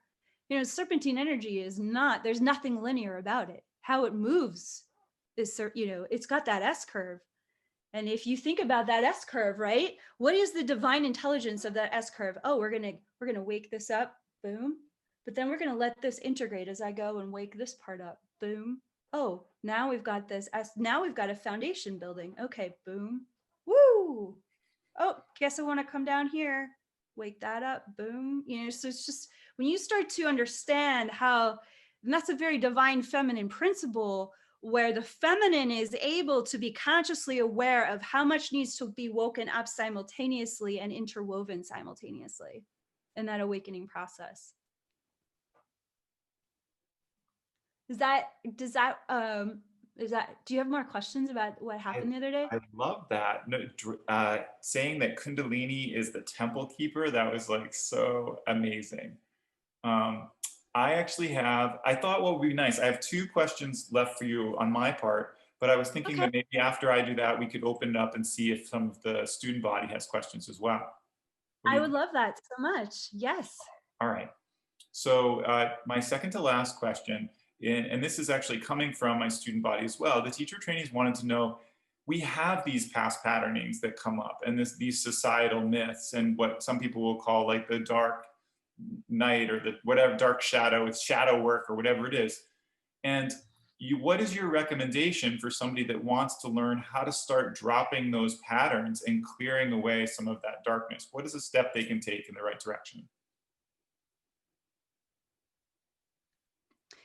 serpentine energy is not, there's nothing linear about it. How it moves is, it's got that S curve. And if you think about that S curve, right? What is the divine intelligence of that S curve? Oh, we're going to wake this up, boom. But then we're going to let this integrate as I go and wake this part up, boom. Oh, now we've got this S, now we've got a foundation building. Okay, boom. Woo! Oh, guess I want to come down here. Wake that up. Boom. So it's just when you start to understand how, and that's a very divine feminine principle where the feminine is able to be consciously aware of how much needs to be woken up simultaneously and interwoven simultaneously in that awakening process. Do you have more questions about what happened the other day? I love that. No, saying that Kundalini is the temple keeper, that was like so amazing. I thought what would be nice, I have 2 questions left for you on my part, but I was thinking that maybe after I do that, we could open it up and see if some of the student body has questions as well. I would love that so much. Yes. All right. So my second to last question, and this is actually coming from my student body as well, the teacher trainees wanted to know, we have these past patternings that come up and these societal myths and what some people will call like the dark night or the whatever dark shadow, it's shadow work or whatever it is. And what is your recommendation for somebody that wants to learn how to start dropping those patterns and clearing away some of that darkness? What is a step they can take in the right direction?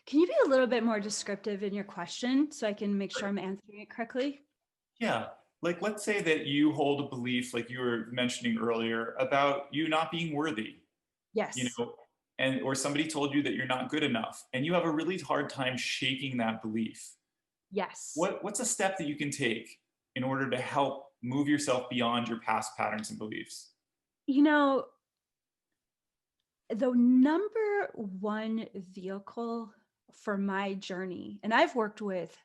Can you be a little bit more descriptive in your question so I can make sure I'm answering it correctly? Yeah. Like, let's say that you hold a belief, like you were mentioning earlier, about you not being worthy, you Yes. know, and or somebody told you that you're not good enough, and you have a really hard time shaking that belief. Yes. What's a step that you can take in order to help move yourself beyond your past patterns and beliefs? You know, the number one vehicle for my journey, and I've worked with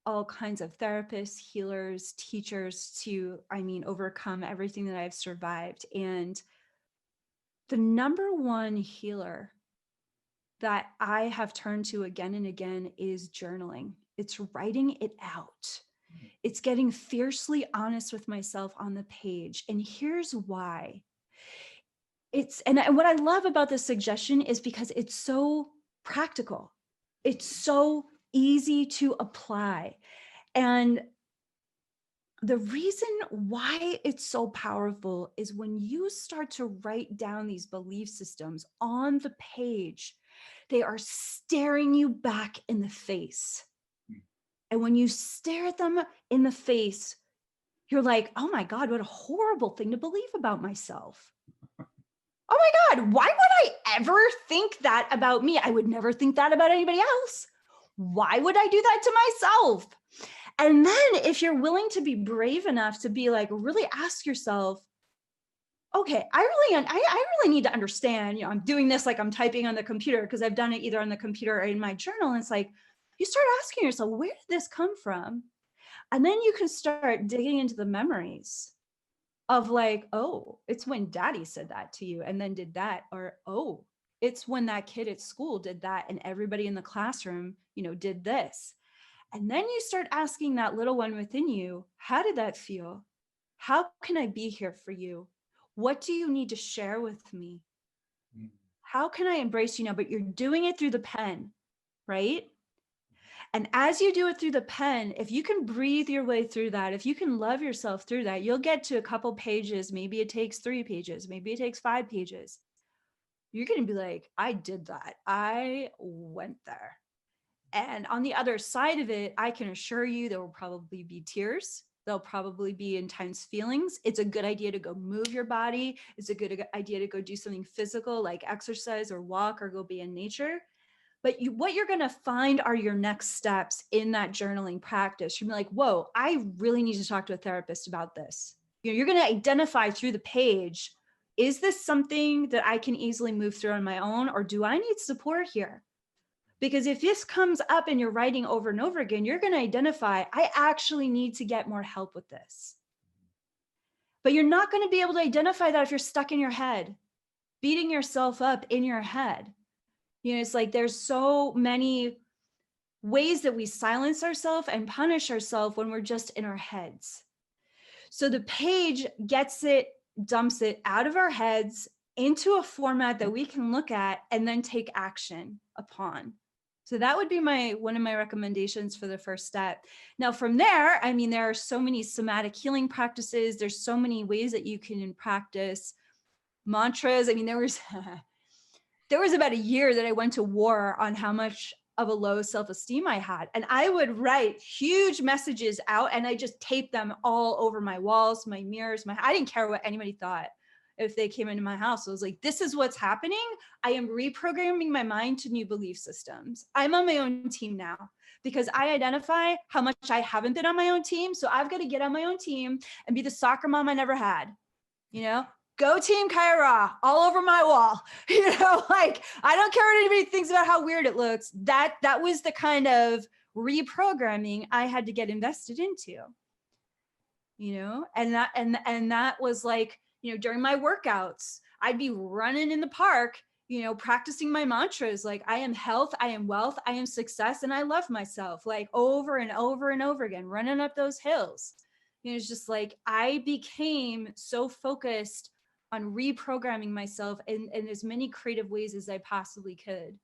all kinds of therapists, healers, teachers to, overcome everything that I've survived. And the number one healer that I have turned to again and again is journaling. It's writing it out. It's getting fiercely honest with myself on the page. And here's why. And what I love about this suggestion is because it's so practical. It's so easy to apply. And the reason why it's so powerful is when you start to write down these belief systems on the page, they are staring you back in the face. And when you stare at them in the face, you're like, oh my God, what a horrible thing to believe about myself. Oh my God, why would I ever think that about me? I would never think that about anybody else. Why would I do that to myself? And then if you're willing to be brave enough to be like, really ask yourself, okay, I really need to understand, I'm doing this like I'm typing on the computer because I've done it either on the computer or in my journal. And it's like, you start asking yourself, where did this come from? And then you can start digging into the memories of like, oh, it's when daddy said that to you and then did that. Or, oh, it's when that kid at school did that and everybody in the classroom, did this. And then you start asking that little one within you, how did that feel? How can I be here for you? What do you need to share with me? How can I embrace you now? But you're doing it through the pen, right? And as you do it through the pen, if you can breathe your way through that, if you can love yourself through that, you'll get to a couple pages. Maybe it takes 3 pages. Maybe it takes 5 pages. You're going to be like, I did that. I went there. And on the other side of it, I can assure you there will probably be tears. There'll probably be intense feelings. It's a good idea to go move your body. It's a good idea to go do something physical like exercise or walk or go be in nature. But what you're going to find are your next steps in that journaling practice. You're like, whoa, I really need to talk to a therapist about this. You're going to identify through the page, is this something that I can easily move through on my own, or do I need support here? Because if this comes up and you're writing over and over again, you're going to identify, I actually need to get more help with this. But you're not going to be able to identify that if you're stuck in your head, beating yourself up in your head. It's like there's so many ways that we silence ourselves and punish ourselves when we're just in our heads. So the page dumps it out of our heads into a format that we can look at and then take action upon. So that would be one of my recommendations for the first step. Now from there, there are so many somatic healing practices. There's so many ways that you can practice mantras. There was about a year that I went to war on how much of a low self-esteem I had. And I would write huge messages out and I just taped them all over my walls, my mirrors, I didn't care what anybody thought if they came into my house. I was like, this is what's happening. I am reprogramming my mind to new belief systems. I'm on my own team now because I identify how much I haven't been on my own team. So I've got to get on my own team and be the soccer mom I never had, Go team Kaia Ra all over my wall. I don't care what anybody thinks about how weird it looks. That was the kind of reprogramming I had to get invested into, and that was like, during my workouts, I'd be running in the park, practicing my mantras, like I am health, I am wealth, I am success, and I love myself, like over and over and over again, running up those hills. It's just like, I became so focused on reprogramming myself in as many creative ways as I possibly could.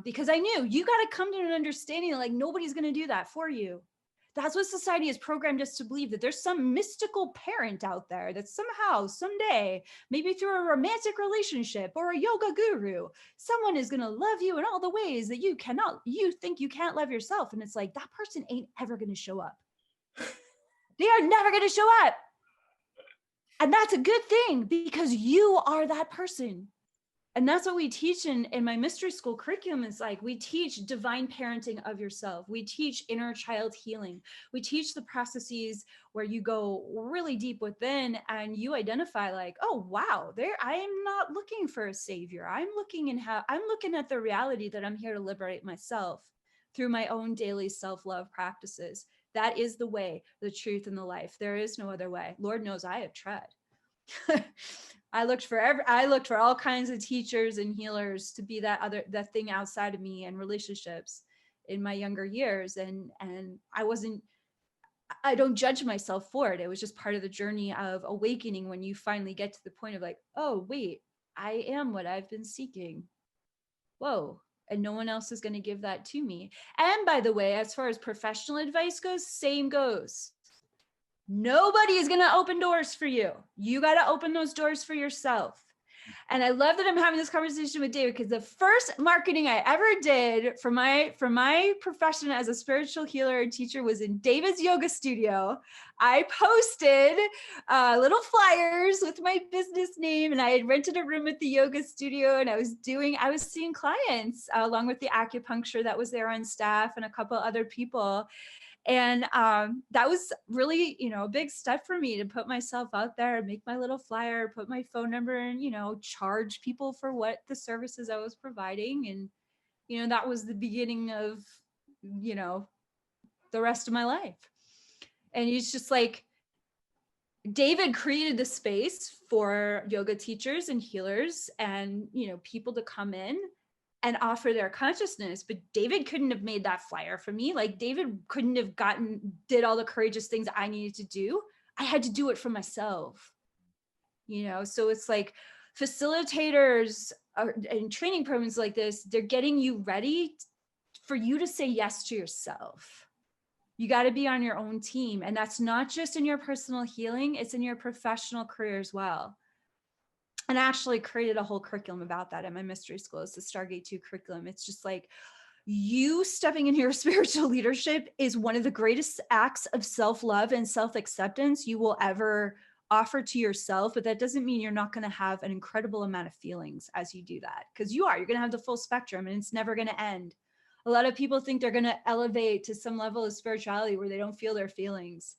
Because I knew you got to come to an understanding that like nobody's going to do that for you. That's what society has programmed us to believe, that there's some mystical parent out there that somehow, someday, maybe through a romantic relationship or a yoga guru, someone is going to love you in all the ways that you think you can't love yourself. And it's like, that person ain't ever going to show up. They are never going to show up. And that's a good thing, because you are that person. And that's what we teach in my mystery school curriculum. Is like, we teach divine parenting of yourself. We teach inner child healing. We teach the processes where you go really deep within and you identify like, oh, wow, I am not looking for a savior. I'm looking at the reality that I'm here to liberate myself through my own daily self-love practices. That is the way, the truth, and the life. There is no other way. Lord knows I have tried. I looked for all kinds of teachers and healers to be that thing outside of me, and relationships in my younger years. And I don't judge myself for it. It was just part of the journey of awakening, when you finally get to the point of like, oh, wait, I am what I've been seeking. Whoa. And no one else is going to give that to me. And by the way, as far as professional advice goes, same goes. Nobody is going to open doors for you. You got to open those doors for yourself. And I love that I'm having this conversation with David, because the first marketing I ever did for my profession as a spiritual healer and teacher was in David's yoga studio. I posted little flyers with my business name, and I had rented a room at the yoga studio, and I was seeing clients along with the acupuncture that was there on staff and a couple other people. And that was really, a big step for me, to put myself out there and make my little flyer, put my phone number, and, charge people for what the services I was providing. And, that was the beginning of, the rest of my life. And it's just like, David created the space for yoga teachers and healers and, people to come in and offer their consciousness. But David couldn't have made that flyer for me. Like, David couldn't have did all the courageous things I needed to do. I had to do it for myself, So it's like, facilitators and training programs like this, they're getting you ready for you to say yes to yourself. You got to be on your own team. And that's not just in your personal healing, it's in your professional career as well. And I actually created a whole curriculum about that at my mystery school. It's the Stargate 2 curriculum. It's just like, you stepping into your spiritual leadership is one of the greatest acts of self-love and self-acceptance you will ever offer to yourself. But that doesn't mean you're not going to have an incredible amount of feelings as you do that, because you're going to have the full spectrum, and it's never going to end. A lot of people think they're going to elevate to some level of spirituality where they don't feel their feelings.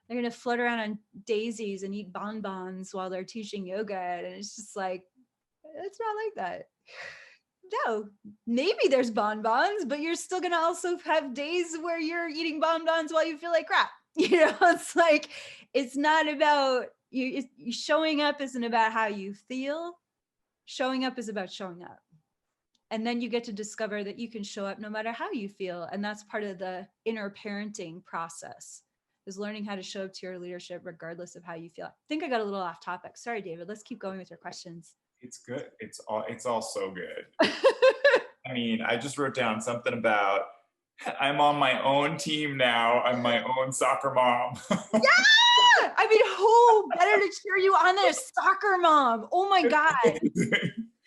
They're going to float around on daisies and eat bonbons while they're teaching yoga. And it's just like, it's not like that. No, maybe there's bonbons, but you're still going to also have days where you're eating bonbons while you feel like crap. It's like, it's not about you. Showing up isn't about how you feel. Showing up is about showing up. And then you get to discover that you can show up no matter how you feel. And that's part of the inner parenting process, is learning how to show up to your leadership regardless of how you feel. I think I got a little off topic. Sorry, David. Let's keep going with your questions. It's good. It's all so good. I mean, I just wrote down something about, I'm on my own team now. I'm my own soccer mom. Yeah! I mean, who better to cheer you on than a soccer mom? Oh my God.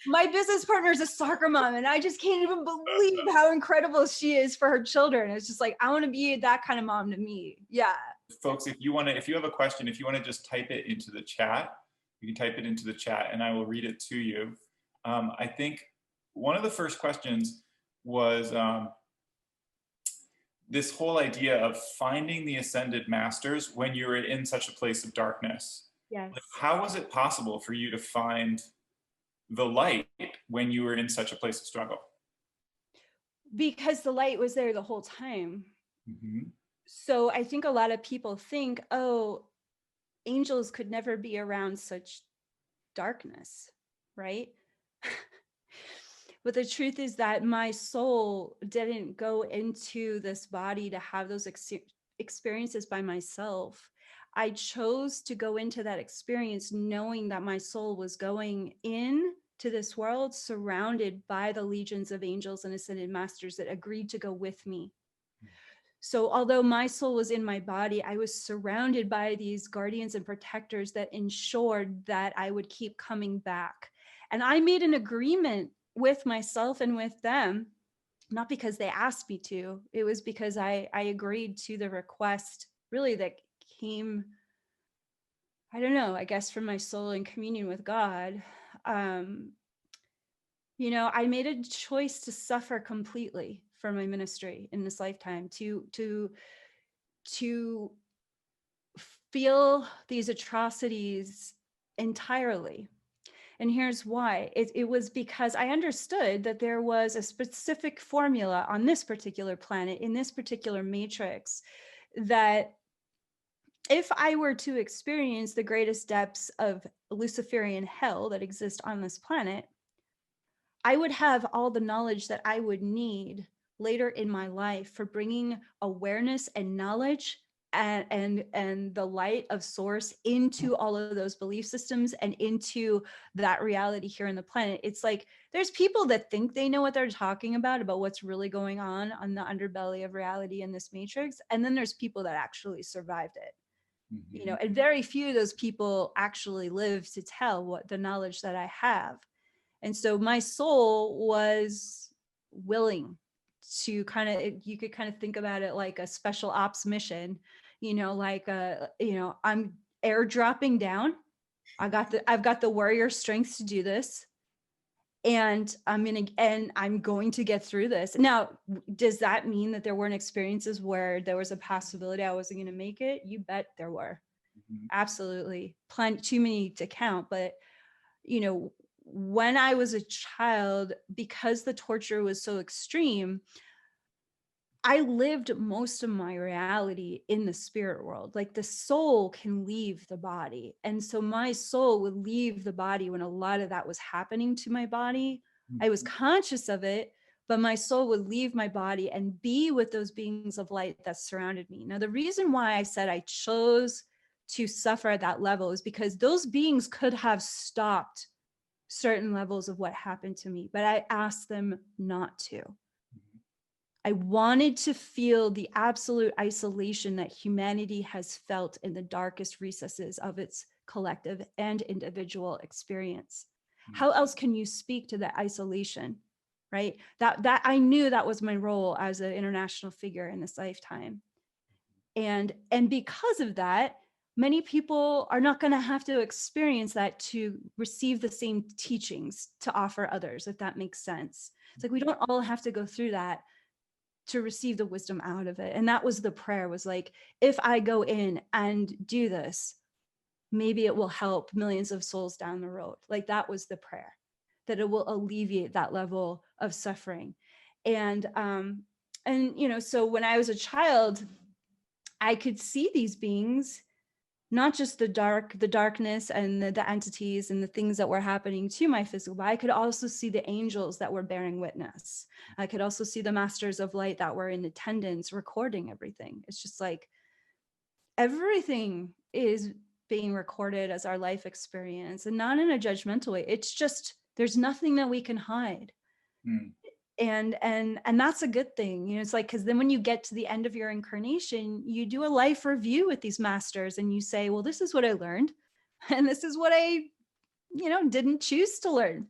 My business partner is a soccer mom, and I just can't even believe how incredible she is for her children. It's just like, I want to be that kind of mom to me. Yeah. Folks, if you have a question, if you want to just type it into the chat, you can type it into the chat and I will read it to you. I think one of the first questions was this whole idea of finding the ascended masters when you're in such a place of darkness. Yes. Like, how was it possible for you to find the light when you were in such a place of struggle? Because the light was there the whole time. Mm-hmm. So I think a lot of people think, oh, angels could never be around such darkness, right? But the truth is that my soul didn't go into this body to have those experiences by myself. I chose to go into that experience knowing that my soul was going in to this world surrounded by the legions of angels and ascended masters that agreed to go with me. So although my soul was in my body, I was surrounded by these guardians and protectors that ensured that I would keep coming back. And I made an agreement with myself and with them, not because they asked me to, it was because I agreed to the request really that came, I don't know, I guess from my soul in communion with God. You know, I made a choice to suffer completely for my ministry in this lifetime, to feel these atrocities entirely. And here's why. It was because I understood that there was a specific formula on this particular planet, in this particular matrix, that if I were to experience the greatest depths of Luciferian hell that exist on this planet, I would have all the knowledge that I would need later in my life for bringing awareness and knowledge and the light of source into all of those belief systems and into that reality here on the planet. It's like there's people that think they know what they're talking about what's really going on the underbelly of reality in this matrix, and then there's people that actually survived it. You know, and very few of those people actually live to tell what the knowledge that I have. And so my soul was willing to kind of, you could kind of think about it like a special ops mission, you know, like I'm airdropping down. I've got the warrior strength to do this. And I'm going to get through this. Now, does that mean that there weren't experiences where there was a possibility I wasn't going to make it? You bet there were. Absolutely. Plenty, too many to count. But, you know, when I was a child, because the torture was so extreme, I lived most of my reality in the spirit world. Like the soul can leave the body. And so my soul would leave the body when a lot of that was happening to my body. I was conscious of it, but my soul would leave my body and be with those beings of light that surrounded me. Now, the reason why I said I chose to suffer at that level is because those beings could have stopped certain levels of what happened to me, but I asked them not to. I wanted to feel the absolute isolation that humanity has felt in the darkest recesses of its collective and individual experience. How else can you speak to that isolation, right? That I knew that was my role as an international figure in this lifetime. And because of that, many people are not going to have to experience that to receive the same teachings to offer others, if that makes sense. It's like we don't all have to go through that to receive the wisdom out of it. And that was the prayer, was like, if I go in and do this, maybe it will help millions of souls down the road. Like that was the prayer, that it will alleviate that level of suffering. And you know, so when I was a child, I could see these beings, not just the darkness and the entities and the things that were happening to my physical body. I could also see the angels that were bearing witness. I could also see the masters of light that were in attendance recording everything. It's just like everything is being recorded as our life experience, and not in a judgmental way. It's just, there's nothing that we can hide. And that's a good thing. You know, it's like, because then when you get to the end of your incarnation, you do a life review with these masters and you say, well, this is what I learned and this is what I, you know, didn't choose to learn.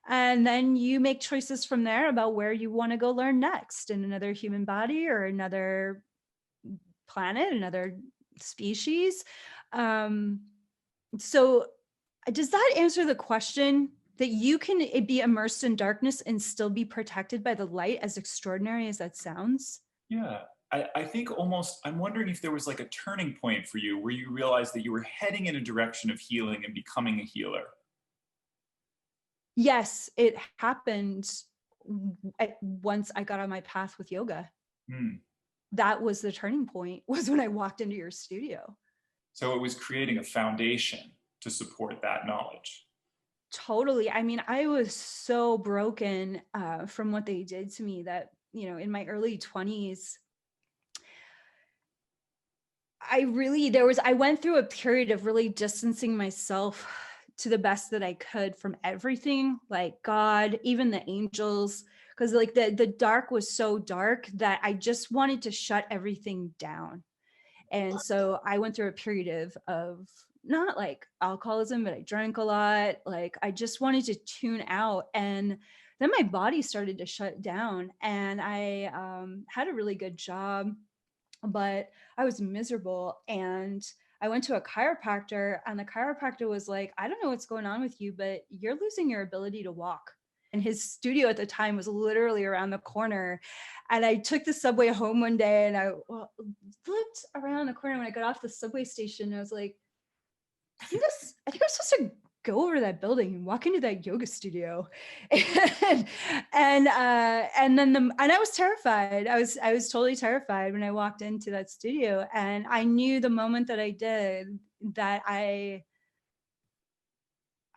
And then you make choices from there about where you want to go learn next, in another human body or another planet, another species. So does that answer the question, that you can be immersed in darkness and still be protected by the light, as extraordinary as that sounds? Yeah, I think almost, I'm wondering if there was like a turning point for you where you realized that you were heading in a direction of healing and becoming a healer. Yes, it happened once I got on my path with yoga. That was the turning point, was when I walked into your studio. So it was creating a foundation to support that knowledge. Totally. I mean, I was so broken from what they did to me that, you know, in my early 20s, I went through a period of really distancing myself to the best that I could from everything, like God, even the angels, because like the dark was so dark that I just wanted to shut everything down. And so I went through a period of not like alcoholism, but I drank a lot. Like I just wanted to tune out. And then my body started to shut down. And I had a really good job, but I was miserable. And I went to a chiropractor, and the chiropractor was like, I don't know what's going on with you, but you're losing your ability to walk. And his studio at the time was literally around the corner. And I took the subway home one day, and I looked around the corner when I got off the subway station. And I was like, I think I'm supposed to go over to that building and walk into that yoga studio. And I was terrified. I was totally terrified when I walked into that studio. And I knew the moment that I did that I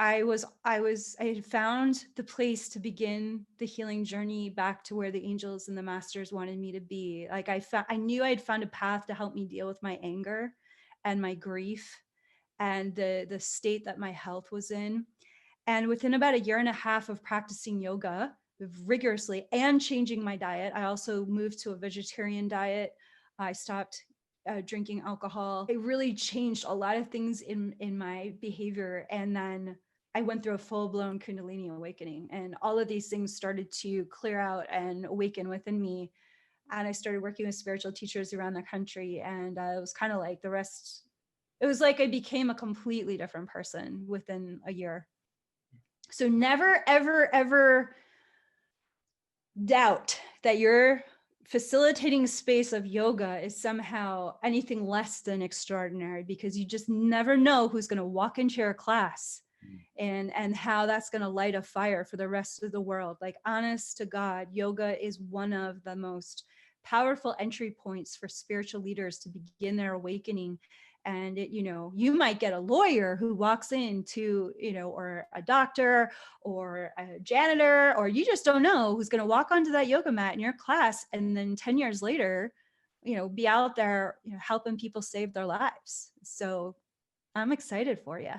had found the place to begin the healing journey back to where the angels and the masters wanted me to be. Like I knew I had found a path to help me deal with my anger and my grief and the state that my health was in. And within about a year and a half of practicing yoga rigorously and changing my diet, I also moved to a vegetarian diet. I stopped drinking alcohol. It really changed a lot of things in my behavior. And then I went through a full-blown Kundalini awakening, and all of these things started to clear out and awaken within me. And I started working with spiritual teachers around the country, and it was kind of like the rest. It was like I became a completely different person within a year. So never, ever, ever doubt that your facilitating space of yoga is somehow anything less than extraordinary, because you just never know who's going to walk into your class and how that's going to light a fire for the rest of the world. Like, honest to God, yoga is one of the most powerful entry points for spiritual leaders to begin their awakening. And you might get a lawyer who walks into, or a doctor or a janitor, or you just don't know who's going to walk onto that yoga mat in your class, and then 10 years later, be out there, helping people save their lives. So I'm excited for you.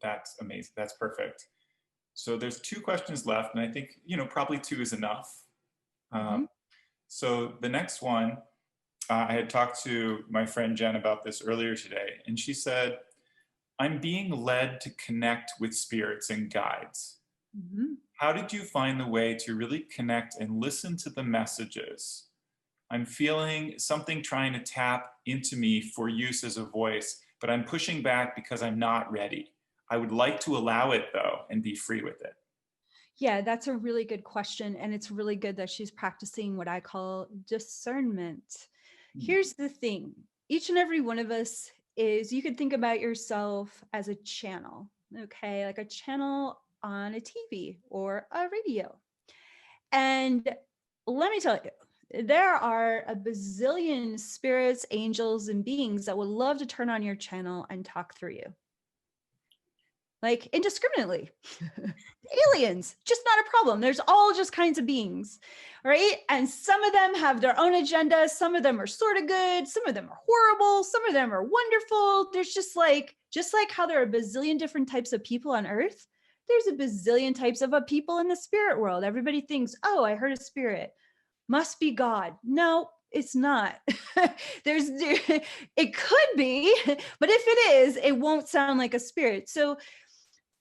That's amazing. That's perfect. So there's 2 questions left, and I think, probably 2 is enough. So the next one, I had talked to my friend Jen about this earlier today, and she said, I'm being led to connect with spirits and guides. How did you find the way to really connect and listen to the messages? I'm feeling something trying to tap into me for use as a voice, but I'm pushing back because I'm not ready. I would like to allow it, though, and be free with it. Yeah, that's a really good question. And it's really good that she's practicing what I call discernment. Here's the thing. Each and every one of us you could think about yourself as a channel, okay? Like a channel on a TV or a radio. And let me tell you, there are a bazillion spirits, angels, and beings that would love to turn on your channel and talk through you. Like indiscriminately. Aliens, just not a problem. There's all just kinds of beings, right? And some of them have their own agendas. Some of them are sort of good. Some of them are horrible. Some of them are wonderful. There's just like how there are a bazillion different types of people on Earth, there's a bazillion types of people in the spirit world. Everybody thinks, oh, I heard a spirit. Must be God. No, it's not. It could be, but if it is, it won't sound like a spirit. So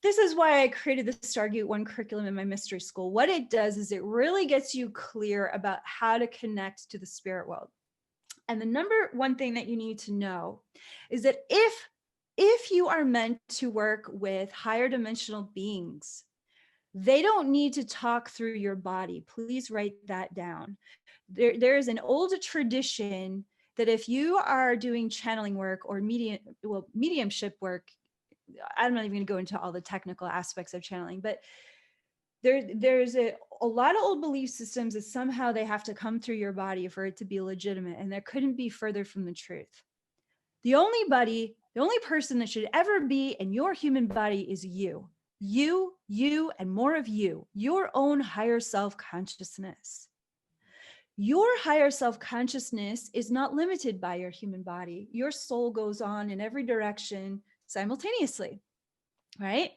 this is why I created the Stargate One curriculum in my mystery school. What it does is it really gets you clear about how to connect to the spirit world. And the number one thing that you need to know is that if you are meant to work with higher dimensional beings, they don't need to talk through your body. Please write that down. There is an old tradition that if you are doing channeling work or mediumship work, I'm not even going to go into all the technical aspects of channeling, but there's a lot of old belief systems that somehow they have to come through your body for it to be legitimate. And that couldn't be further from the truth. The only person that should ever be in your human body is you, and more of you, your own higher self-consciousness. Your higher self-consciousness is not limited by your human body. Your soul goes on in every direction simultaneously, right?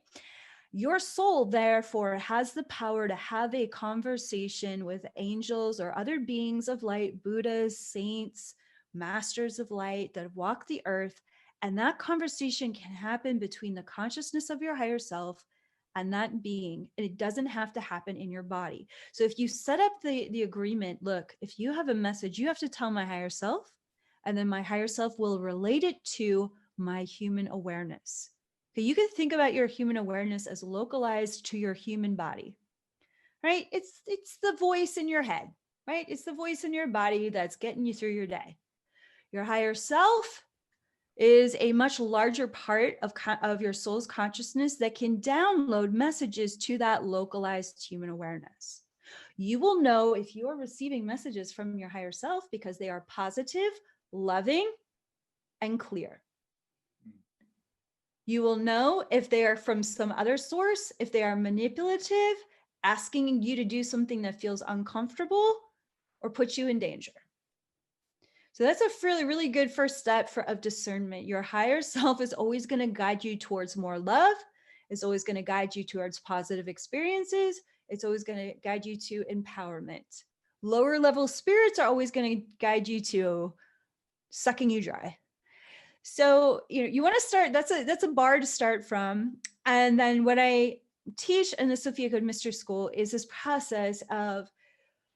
Your soul, therefore, has the power to have a conversation with angels or other beings of light, Buddhas, saints, masters of light that walk the earth. And that conversation can happen between the consciousness of your higher self and that being. And it doesn't have to happen in your body. So if you set up the agreement, look, if you have a message, you have to tell my higher self, and then my higher self will relate it to my human awareness. Okay, you can think about your human awareness as localized to your human body, right? It's the voice in your head, right? It's the voice in your body that's getting you through your day. Your higher self is a much larger part of your soul's consciousness that can download messages to that localized human awareness. You will know if you are receiving messages from your higher self because they are positive, loving, and clear. You will know if they are from some other source, if they are manipulative, asking you to do something that feels uncomfortable or puts you in danger. So that's a really good first step of discernment. Your higher self is always going to guide you towards more love. It's always going to guide you towards positive experiences. It's always going to guide you to empowerment. Lower level spirits are always going to guide you to sucking you dry. So, you want to start, that's a bar to start from. And then what I teach in the Sophia Code Mystery School is this process of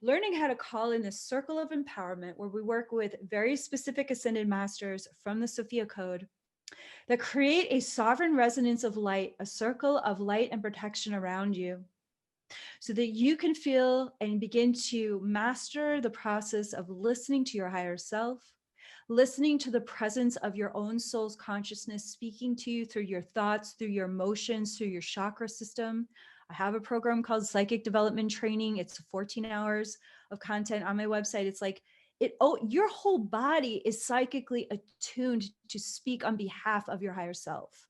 learning how to call in this circle of empowerment, where we work with very specific ascended masters from the Sophia Code that create a sovereign resonance of light, a circle of light and protection around you, so that you can feel and begin to master the process of listening to your higher self, listening to the presence of your own soul's consciousness speaking to you through your thoughts, through your emotions, through your chakra system. I have a program called Psychic Development Training. It's 14 hours of content on my website. It's like, your whole body is psychically attuned to speak on behalf of your higher self.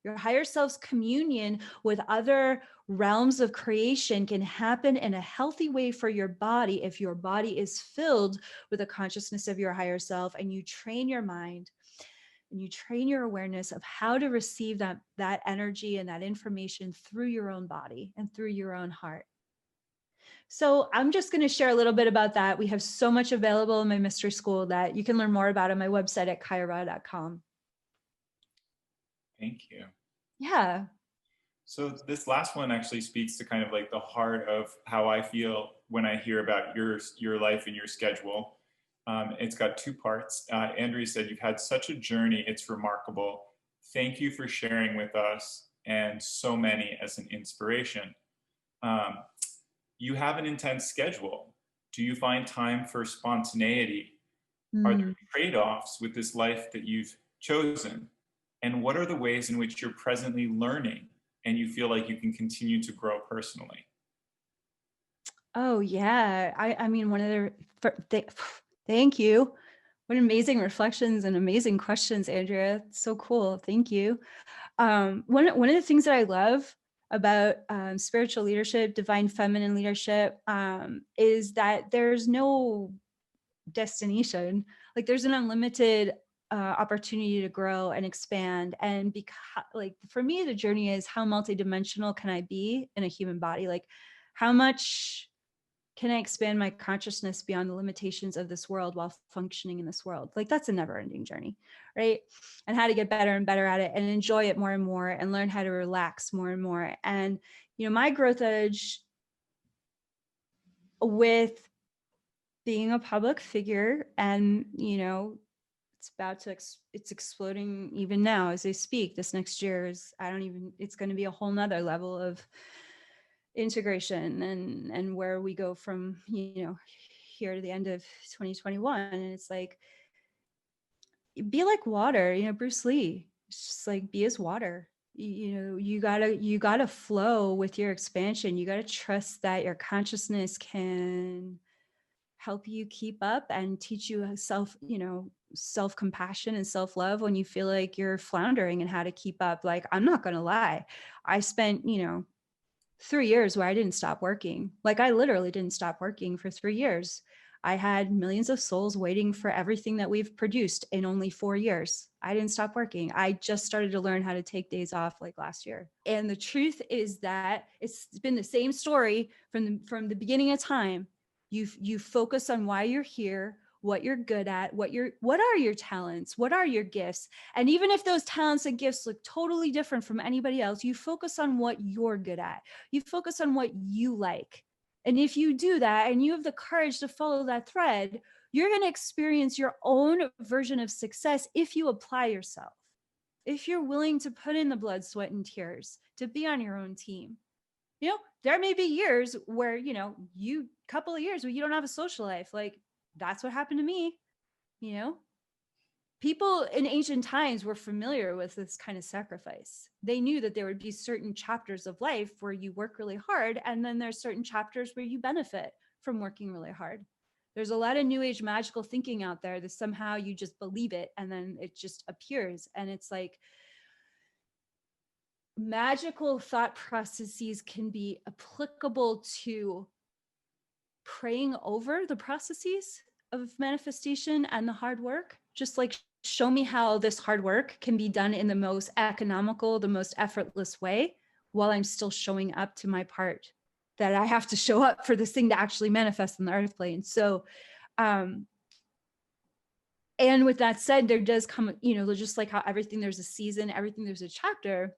Your higher self's communion with other realms of creation can happen in a healthy way for your body if your body is filled with the consciousness of your higher self, and you train your mind and you train your awareness of how to receive that energy and that information through your own body and through your own heart. So I'm just going to share a little bit about that. We have so much available in my mystery school that you can learn more about on my website at kaiara.com. Thank you. Yeah. So this last one actually speaks to kind of like the heart of how I feel when I hear about your life and your schedule. It's got two parts. Andrea said, "You've had such a journey. It's remarkable. Thank you for sharing with us and so many as an inspiration. You have an intense schedule. Do you find time for spontaneity? Are there trade-offs with this life that you've chosen? And what are the ways in which you're presently learning and you feel like you can continue to grow personally?" Oh yeah. I mean, thank you. What amazing reflections and amazing questions, Andrea. It's so cool. Thank you. One of the things that I love about spiritual leadership, divine feminine leadership, is that there's no destination. Like there's an unlimited opportunity to grow and expand. And because, like, for me, the journey is how multidimensional can I be in a human body? Like, how much can I expand my consciousness beyond the limitations of this world while functioning in this world? Like that's a never ending journey, right? And how to get better and better at it and enjoy it more and more and learn how to relax more and more. And, my growth edge with being a public figure and, it's exploding even now as I speak. This next year it's going to be a whole nother level of integration and where we go from here to the end of 2021. And it's like, be like water, Bruce Lee. It's just like, be as water. You gotta flow with your expansion. You gotta trust that your consciousness can help you keep up and teach you self-compassion and self-love when you feel like you're floundering and how to keep up. Like, I'm not gonna lie, I spent 3 years where I didn't stop working. Like I literally didn't stop working for 3 years. I had millions of souls waiting for everything that we've produced in only 4 years. I didn't stop working. I just started to learn how to take days off like last year. And the truth is that it's been the same story from the beginning of time. You focus on why you're here, what you're good at, what are your talents, what are your gifts. And even if those talents and gifts look totally different from anybody else, you focus on what you're good at. You focus on what you like. And if you do that and you have the courage to follow that thread, you're going to experience your own version of success if you apply yourself. If you're willing to put in the blood, sweat, and tears to be on your own team. You know, there may be years where, couple of years where you don't have a social life. Like, that's what happened to me. People in ancient times were familiar with this kind of sacrifice. They knew that there would be certain chapters of life where you work really hard, and then there's certain chapters where you benefit from working really hard. There's a lot of new age magical thinking out there that somehow you just believe it and then it just appears. And it's like, magical thought processes can be applicable to praying over the processes of manifestation and the hard work. Just like, show me how this hard work can be done in the most economical, the most effortless way, while I'm still showing up to my part that I have to show up for this thing to actually manifest in the earth plane. So, and with that said, there does come, just like how everything, there's a season, everything, there's a chapter.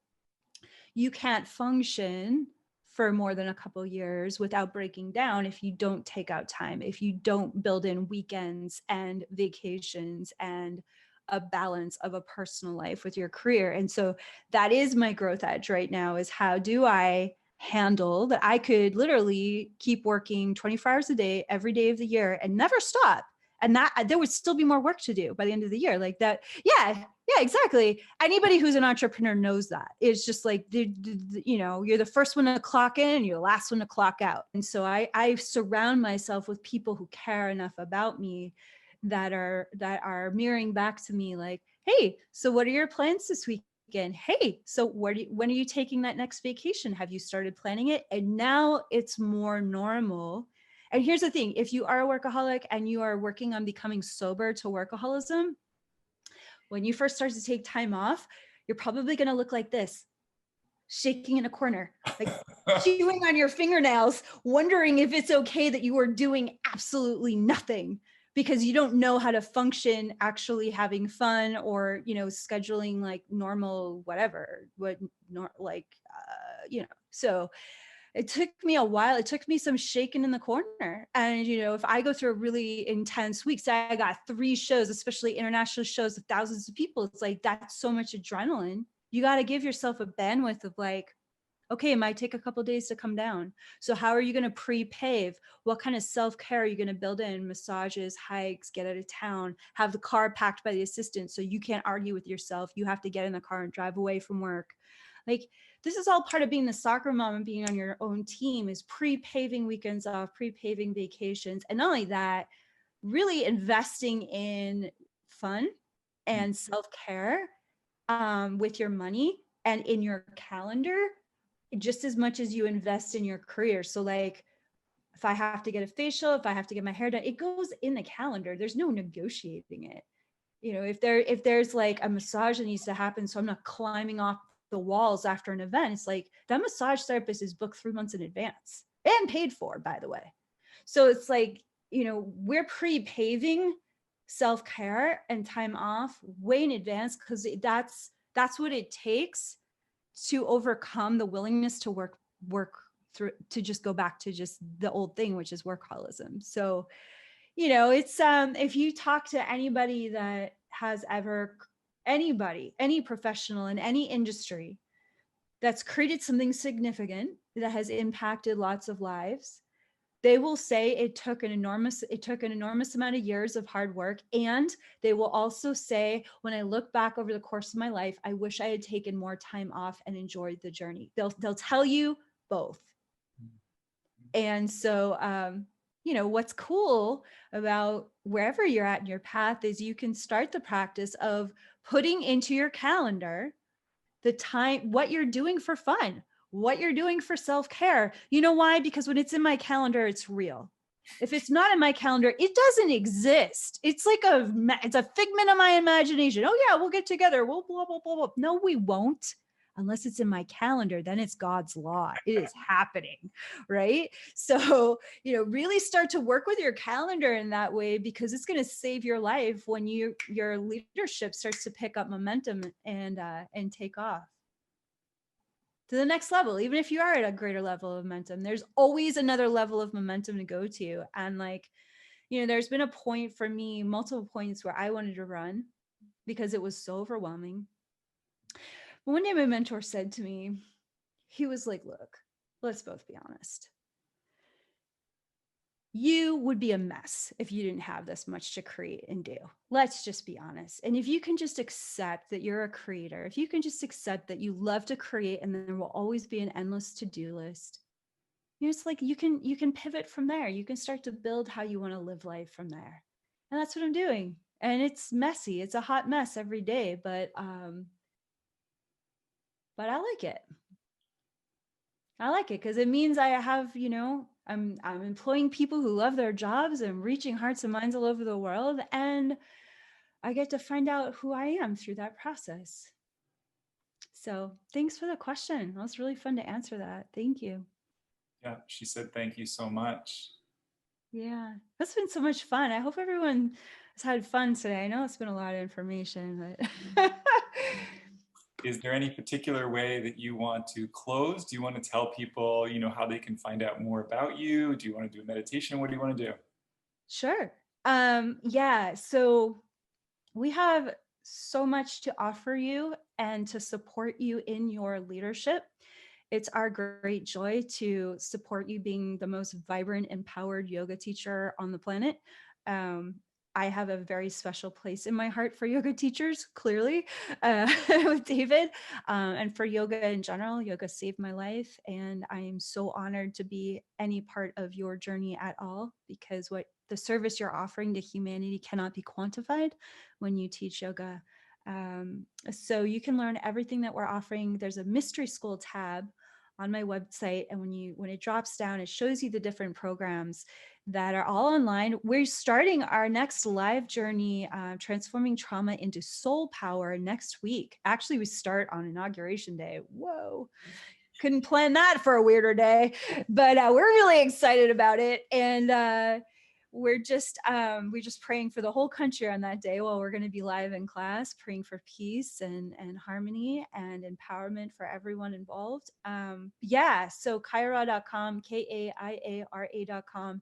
You can't function for more than a couple of years without breaking down if you don't take out time, if you don't build in weekends and vacations and a balance of a personal life with your career. And so that is my growth edge right now, is how do I handle that? I could literally keep working 24 hours a day, every day of the year, and never stop. And that there would still be more work to do by the end of the year. Like that. Yeah, exactly. Anybody who's an entrepreneur knows that. It's just like, you're the first one to clock in and you're the last one to clock out. And so I surround myself with people who care enough about me that are mirroring back to me like, hey, so what are your plans this weekend? Hey, so when are you taking that next vacation? Have you started planning it? And now it's more normal. And here's the thing, if you are a workaholic and you are working on becoming sober to workaholism, when you first start to take time off, you're probably going to look like this, shaking in a corner, like chewing on your fingernails, wondering if it's okay that you are doing absolutely nothing because you don't know how to function actually having fun or, scheduling like normal, whatever, so it took me a while. It took me some shaking in the corner. And, if I go through a really intense week, say I got 3 shows, especially international shows with thousands of people, it's like, that's so much adrenaline. You got to give yourself a bandwidth of like, okay, it might take a couple of days to come down. So how are you going to pre-pave? What kind of self-care are you going to build in? Massages, hikes, get out of town, have the car packed by the assistant so you can't argue with yourself. You have to get in the car and drive away from work. Like, this is all part of being the soccer mom and being on your own team, is pre-paving weekends off, pre-paving vacations. And not only that, really investing in fun and self-care with your money and in your calendar, just as much as you invest in your career. So like, if I have to get a facial, if I have to get my hair done, it goes in the calendar. There's no negotiating it. If there's like a massage that needs to happen, so I'm not climbing off the walls after an event, it's like that massage therapist is booked 3 months in advance and paid for, by the way. So it's like, we're pre-paving self-care and time off way in advance, because that's what it takes to overcome the willingness to work through, to just go back to just the old thing, which is workaholism. So, it's if you talk to anybody that has any professional in any industry that's created something significant that has impacted lots of lives, they will say it took an enormous amount of years of hard work. And they will also say, when I look back over the course of my life, I wish I had taken more time off and enjoyed the journey. They'll tell you both. And so, what's cool about wherever you're at in your path is you can start the practice of putting into your calendar the time, what you're doing for fun, what you're doing for self-care. You know why? Because when it's in my calendar, it's real. If it's not in my calendar, it doesn't exist. It's like it's a figment of my imagination. Oh yeah, we'll get together. We'll blah, blah, blah, blah. No, we won't. Unless it's in my calendar, then it's God's law. It is happening, right? So, really start to work with your calendar in that way, because it's going to save your life when your leadership starts to pick up momentum and take off to the next level. Even if you are at a greater level of momentum, there's always another level of momentum to go to. And there's been a point for me, multiple points, where I wanted to run because it was so overwhelming. But one day my mentor said to me, he was like, look, let's both be honest. You would be a mess if you didn't have this much to create and do. Let's just be honest. And if you can just accept that you're a creator, if you can just accept that you love to create, and there will always be an endless to-do list, it's like you can pivot from there. You can start to build how you want to live life from there. And that's what I'm doing. And it's messy. It's a hot mess every day, but I like it. I like it because it means I have, I'm employing people who love their jobs and reaching hearts and minds all over the world. And I get to find out who I am through that process. So thanks for the question. It was really fun to answer that. Thank you. Yeah, she said, thank you so much. Yeah, that's been so much fun. I hope everyone has had fun today. I know it's been a lot of information, but Is there any particular way that you want to close? Do you want to tell people, how they can find out more about you? Do you want to do a meditation? What do you want to do? Sure. Yeah, so we have so much to offer you and to support you in your leadership. It's our great joy to support you being the most vibrant, empowered yoga teacher on the planet. Um, I have a very special place in my heart for yoga teachers, clearly, with David, and for yoga in general. Yoga saved my life, and I am so honored to be any part of your journey at all, because what the service you're offering to humanity cannot be quantified when you teach yoga. So you can learn everything that we're offering. There's a mystery school tab on my website, and when it drops down, it shows you the different programs that are all online. We're starting our next live journey, transforming trauma into soul power, next week. Actually, we start on inauguration day. Whoa. Couldn't plan that for a weirder day, but we're really excited about it. And we're just praying for the whole country on that day while we're going to be live in class, praying for peace and harmony and empowerment for everyone involved. Yeah, so kaiara.com, KAIARA.com.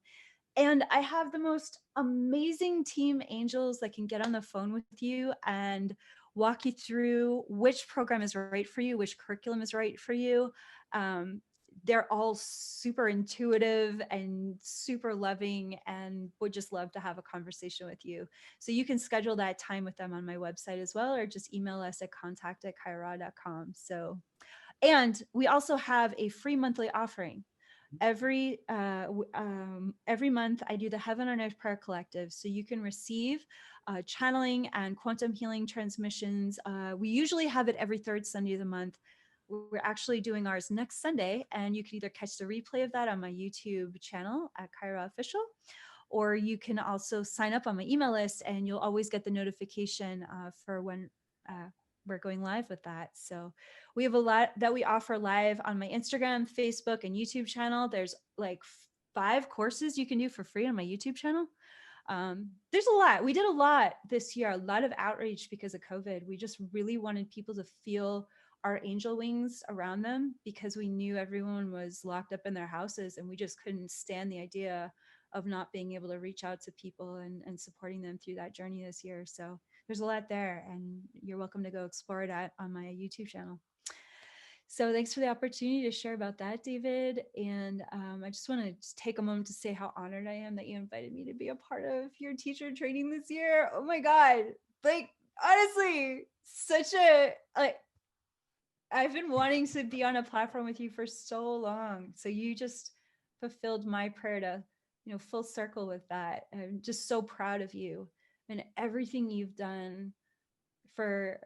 And I have the most amazing team angels that can get on the phone with you and walk you through which program is right for you, which curriculum is right for you. They're all super intuitive and super loving and would just love to have a conversation with you. So you can schedule that time with them on my website as well, or just email us at contact@kaira.com. So, and we also have a free monthly offering. Every month I do the Heaven on Earth Prayer Collective, so you can receive channeling and quantum healing transmissions. We usually have it every third Sunday of the month. We're actually doing ours next Sunday, and you can either catch the replay of that on my YouTube channel at Kaira Official, or you can also sign up on my email list, and you'll always get the notification for when we're going live with that. So we have a lot that we offer live on my Instagram, Facebook, and YouTube channel. There's like 5 courses you can do for free on my YouTube channel. There's a lot. We did a lot this year, a lot of outreach because of COVID. We just really wanted people to feel our angel wings around them, because we knew everyone was locked up in their houses, and we just couldn't stand the idea of not being able to reach out to people and supporting them through that journey this year. So there's a lot there, and you're welcome to go explore it on my YouTube channel. So thanks for the opportunity to share about that, David. And I just want to take a moment to say how honored I am that you invited me to be a part of your teacher training this year. Oh my God. Like, honestly, I've been wanting to be on a platform with you for so long. So you just fulfilled my prayer to, full circle with that. I'm just so proud of you and everything you've done for,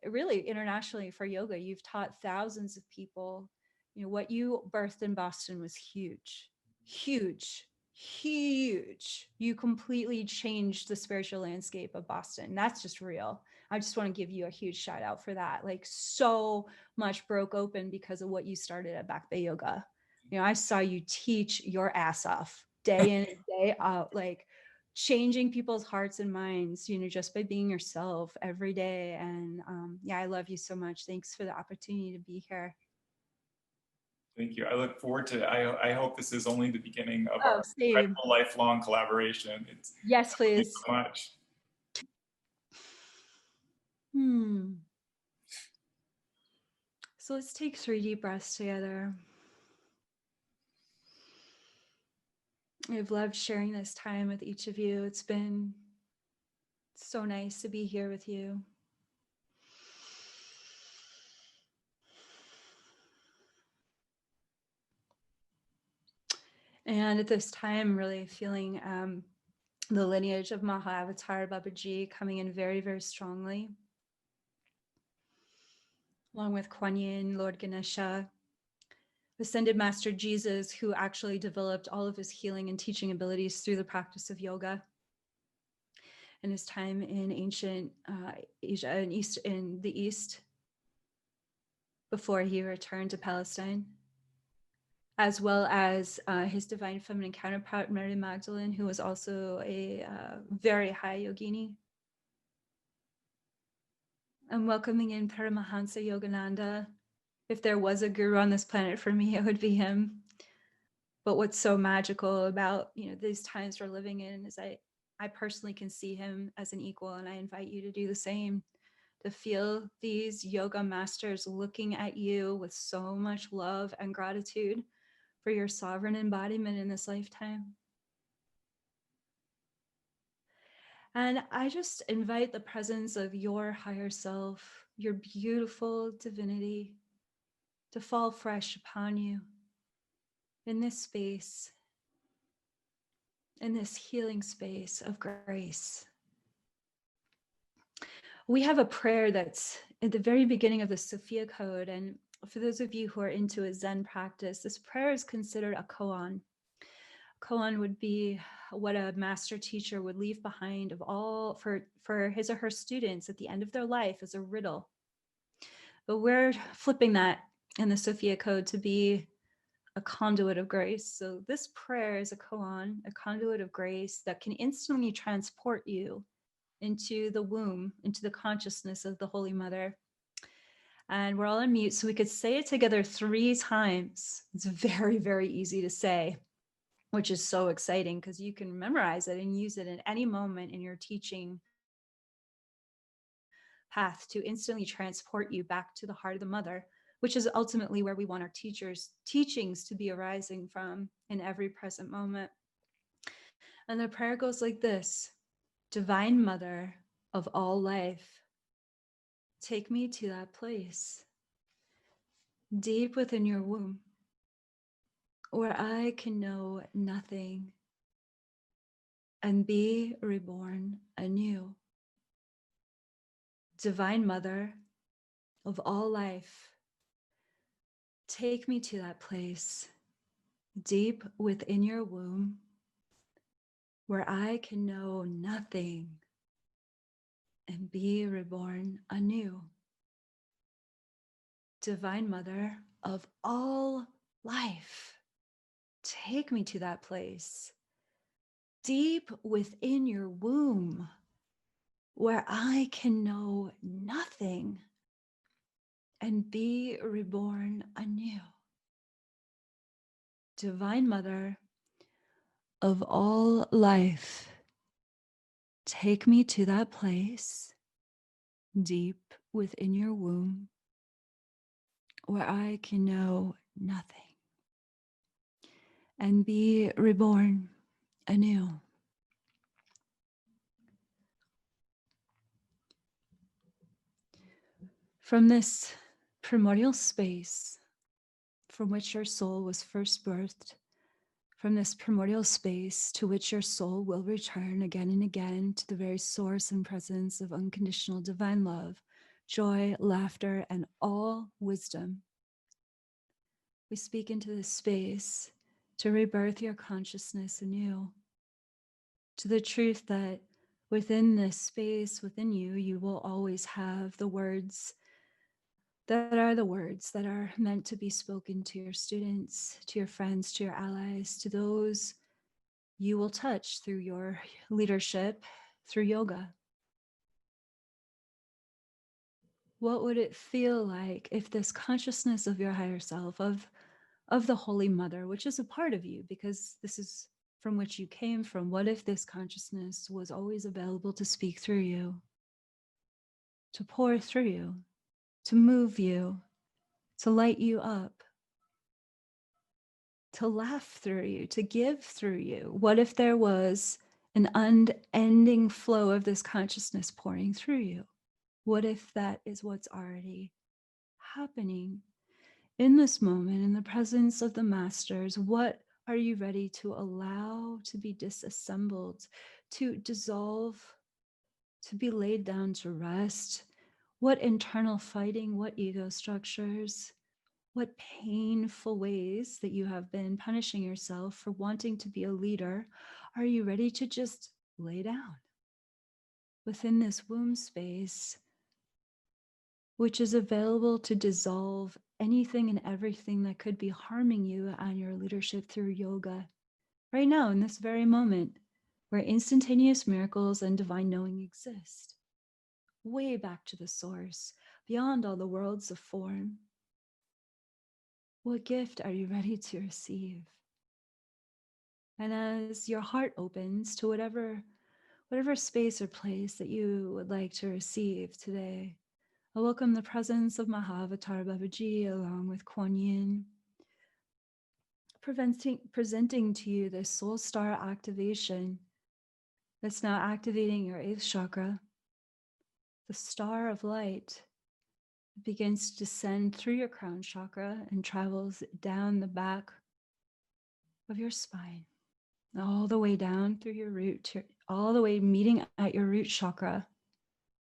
really internationally for yoga. You've taught thousands of people. What you birthed in Boston was huge, huge. huge. You completely changed the spiritual landscape of Boston. That's just real. I just want to give you a huge shout out for that. Like, so much broke open because of what you started at Back Bay Yoga. You know, I saw you teach your ass off day in and day out, like changing people's hearts and minds, you know, just by being yourself every day. And yeah, I love you so much. Thanks for the opportunity to be here. Thank you. I look forward to, I hope this is only the beginning of Oh, our same. lifelong collaboration. It's Yes, thank please. you so much. So let's take 3 deep breaths together. I've loved sharing this time with each of you. It's been so nice to be here with you. And at this time, really feeling the lineage of Mahavatar Babaji coming in very, very strongly, along with Kuan Yin, Lord Ganesha, Ascended Master Jesus, who actually developed all of his healing and teaching abilities through the practice of yoga. In his time in ancient Asia and in the East, before he returned to Palestine, as well as his divine feminine counterpart, Mary Magdalene, who was also a very high yogini. I'm welcoming in Paramahansa Yogananda. If there was a guru on this planet for me, it would be him. But what's so magical about, you know, these times we're living in is I personally can see him as an equal, and I invite you to do the same, to feel these yoga masters looking at you with so much love and gratitude for your sovereign embodiment in this lifetime. And I just invite the presence of your higher self, your beautiful divinity, to fall fresh upon you in this space, in this healing space of grace. We have a prayer that's at the very beginning of the Sophia code. And for those of you who are into a Zen practice, this prayer is considered a koan. Koan would be what a master teacher would leave behind of all for his or her students at the end of their life as a riddle. But we're flipping that in the Sophia code to be a conduit of grace. So this prayer is a koan, a conduit of grace that can instantly transport you into the womb, into the consciousness of the Holy Mother. And we're all on mute, so we could say it together 3 times. It's very, very easy to say, which is so exciting because you can memorize it and use it at any moment in your teaching path to instantly transport you back to the heart of the mother, which is ultimately where we want our teachings to be arising from in every present moment. And the prayer goes like this: Divine Mother of all life, take me to that place deep within your womb where I can know nothing and be reborn anew. Divine Mother of all life, take me to that place deep within your womb where I can know nothing and be reborn anew. Divine Mother of all life, take me to that place deep within your womb where I can know nothing and be reborn anew. Divine Mother of all life, take me to that place deep within your womb where I can know nothing and be reborn anew. From this primordial space from which your soul was first birthed, from this primordial space to which your soul will return again and again to the very source and presence of unconditional divine love, joy, laughter, and all wisdom. We speak into this space to rebirth your consciousness anew, to the truth that within this space within you, you will always have the words that are meant to be spoken to your students, to your friends, to your allies, to those you will touch through your leadership, through yoga. What would it feel like if this consciousness of your higher self, of the Holy Mother, which is a part of you, because this is from which you came from, what if this consciousness was always available to speak through you, to pour through you, to move you, to light you up, to laugh through you, to give through you? What if there was an unending flow of this consciousness pouring through you? What if that is what's already happening in this moment, in the presence of the masters? What are you ready to allow to be disassembled, to dissolve, to be laid down to rest? What internal fighting, what ego structures, what painful ways that you have been punishing yourself for wanting to be a leader are you ready to just lay down within this womb space, which is available to dissolve anything and everything that could be harming you and your leadership through yoga right now in this very moment, where instantaneous miracles and divine knowing exist, way back to the source, beyond all the worlds of form? What gift are you ready to receive? And as your heart opens to whatever space or place that you would like to receive today, I welcome the presence of Mahavatar Babaji along with Kuan Yin, presenting to you this soul star activation that's now activating your 8th chakra. The star of light begins to descend through your crown chakra and travels down the back of your spine, all the way down through your root, all the way meeting at your root chakra.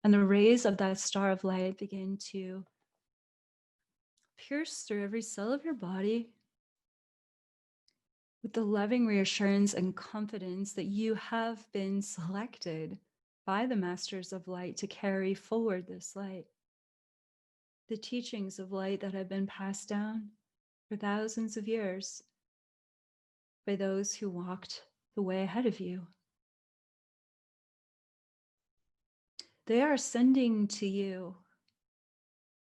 And the rays of that star of light begin to pierce through every cell of your body with the loving reassurance and confidence that you have been selected by the masters of light to carry forward this light. The teachings of light that have been passed down for thousands of years by those who walked the way ahead of you. They are sending to you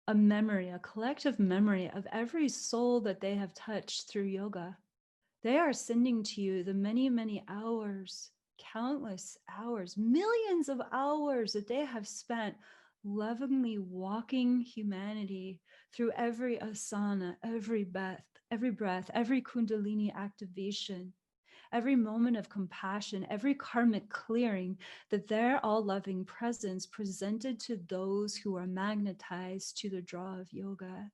a memory, a collective memory of every soul that they have touched through yoga. They are sending to you the many, many hours, countless hours, millions of hours that they have spent lovingly walking humanity through every asana, every breath, every Kundalini activation, every moment of compassion, every karmic clearing, that their all loving presence presented to those who are magnetized to the draw of yoga.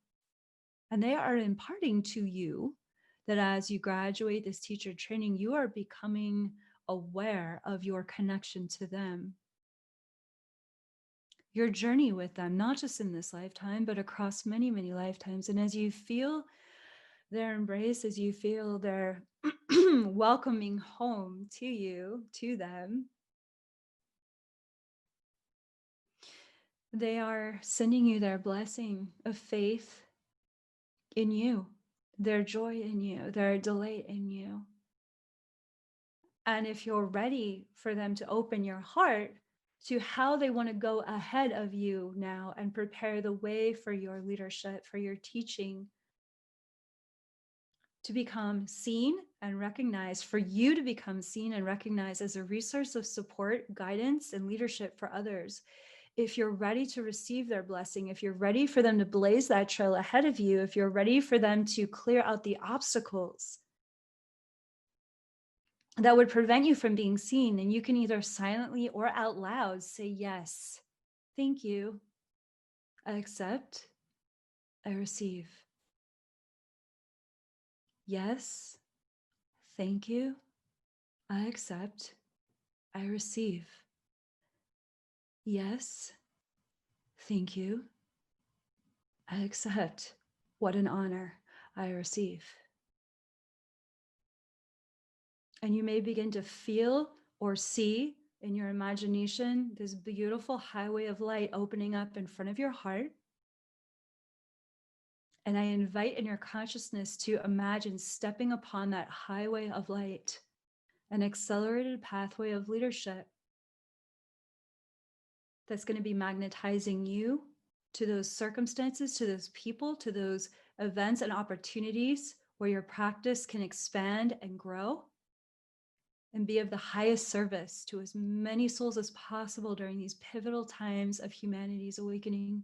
And they are imparting to you that as you graduate this teacher training, you are becoming aware of your connection to them, your journey with them, not just in this lifetime, but across many, many lifetimes. And as you feel their embrace, as you feel their welcoming home to you, to them, they are sending you their blessing of faith in you, their joy in you, their delight in you. And if you're ready for them to open your heart to how they want to go ahead of you now and prepare the way for your leadership, for your teaching, to become seen and recognized, for you to become seen and recognized as a resource of support, guidance, and leadership for others. If you're ready to receive their blessing, if you're ready for them to blaze that trail ahead of you, if you're ready for them to clear out the obstacles that would prevent you from being seen, then you can either silently or out loud say, yes, thank you, I accept, I receive. Yes, thank you, I accept, I receive. Yes, thank you, I accept. What an honor, I receive. And you may begin to feel or see in your imagination this beautiful highway of light opening up in front of your heart. And I invite in your consciousness to imagine stepping upon that highway of light, an accelerated pathway of leadership that's going to be magnetizing you to those circumstances, to those people, to those events and opportunities where your practice can expand and grow and be of the highest service to as many souls as possible during these pivotal times of humanity's awakening.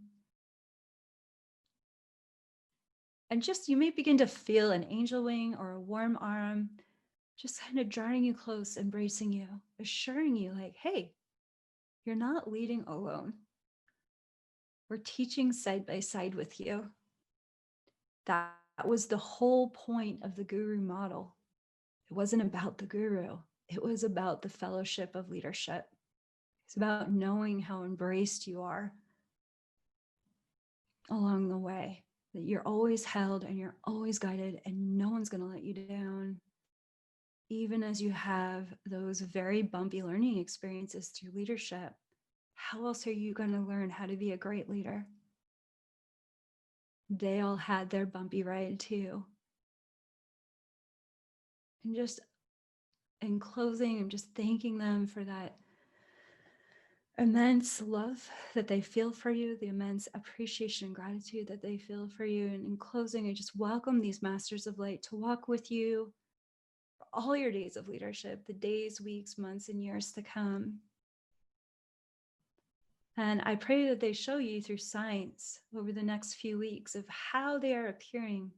And just, you may begin to feel an angel wing or a warm arm, just kind of drawing you close, embracing you, assuring you like, hey, you're not leading alone. We're teaching side by side with you. That was the whole point of the guru model. It wasn't about the guru. It was about the fellowship of leadership. It's about knowing how embraced you are along the way, that you're always held and you're always guided and no one's going to let you down. Even as you have those very bumpy learning experiences through leadership, how else are you going to learn how to be a great leader? They all had their bumpy ride too. And just in closing, I'm just thanking them for that immense love that they feel for you, the immense appreciation and gratitude that they feel for you. And in closing, I just welcome these masters of light to walk with you for all your days of leadership, the days, weeks, months, and years to come. And I pray that they show you through signs over the next few weeks of how they are appearing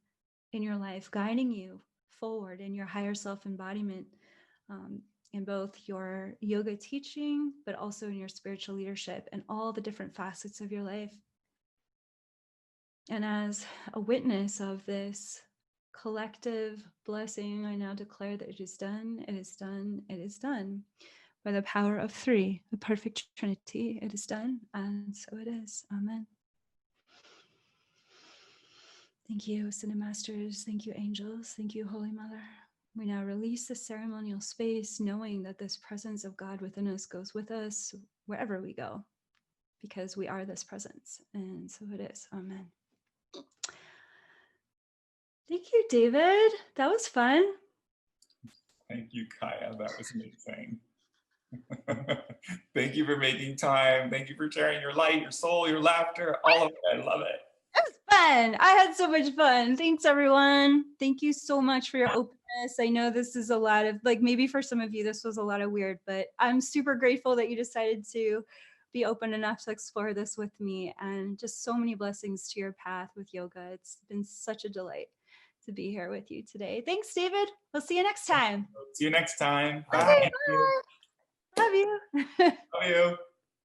in your life, guiding you forward in your higher self embodiment, in both your yoga teaching, but also in your spiritual leadership and all the different facets of your life. And as a witness of this collective blessing, I now declare that it is done, it is done, it is done. By the power of three, the perfect Trinity, it is done, and so it is. Amen. Thank you, Ascended Masters. Thank you, angels. Thank you, Holy Mother. We now release the ceremonial space, knowing that this presence of God within us goes with us wherever we go, because we are this presence, and so it is. Amen. Thank you, David. That was fun. Thank you, Kaia. That was amazing. Thank you for making time. Thank you for sharing your light, your soul, your laughter, all of it. I love it. It was fun. I had so much fun. Thanks, everyone. Thank you so much for your openness. I know this is a lot of, like, maybe for some of you, this was a lot of weird, but I'm super grateful that you decided to be open enough to explore this with me, and just so many blessings to your path with yoga. It's been such a delight to be here with you today. Thanks, David. We'll see you next time. See you next time. Okay, Bye. bye. Love you. Love you.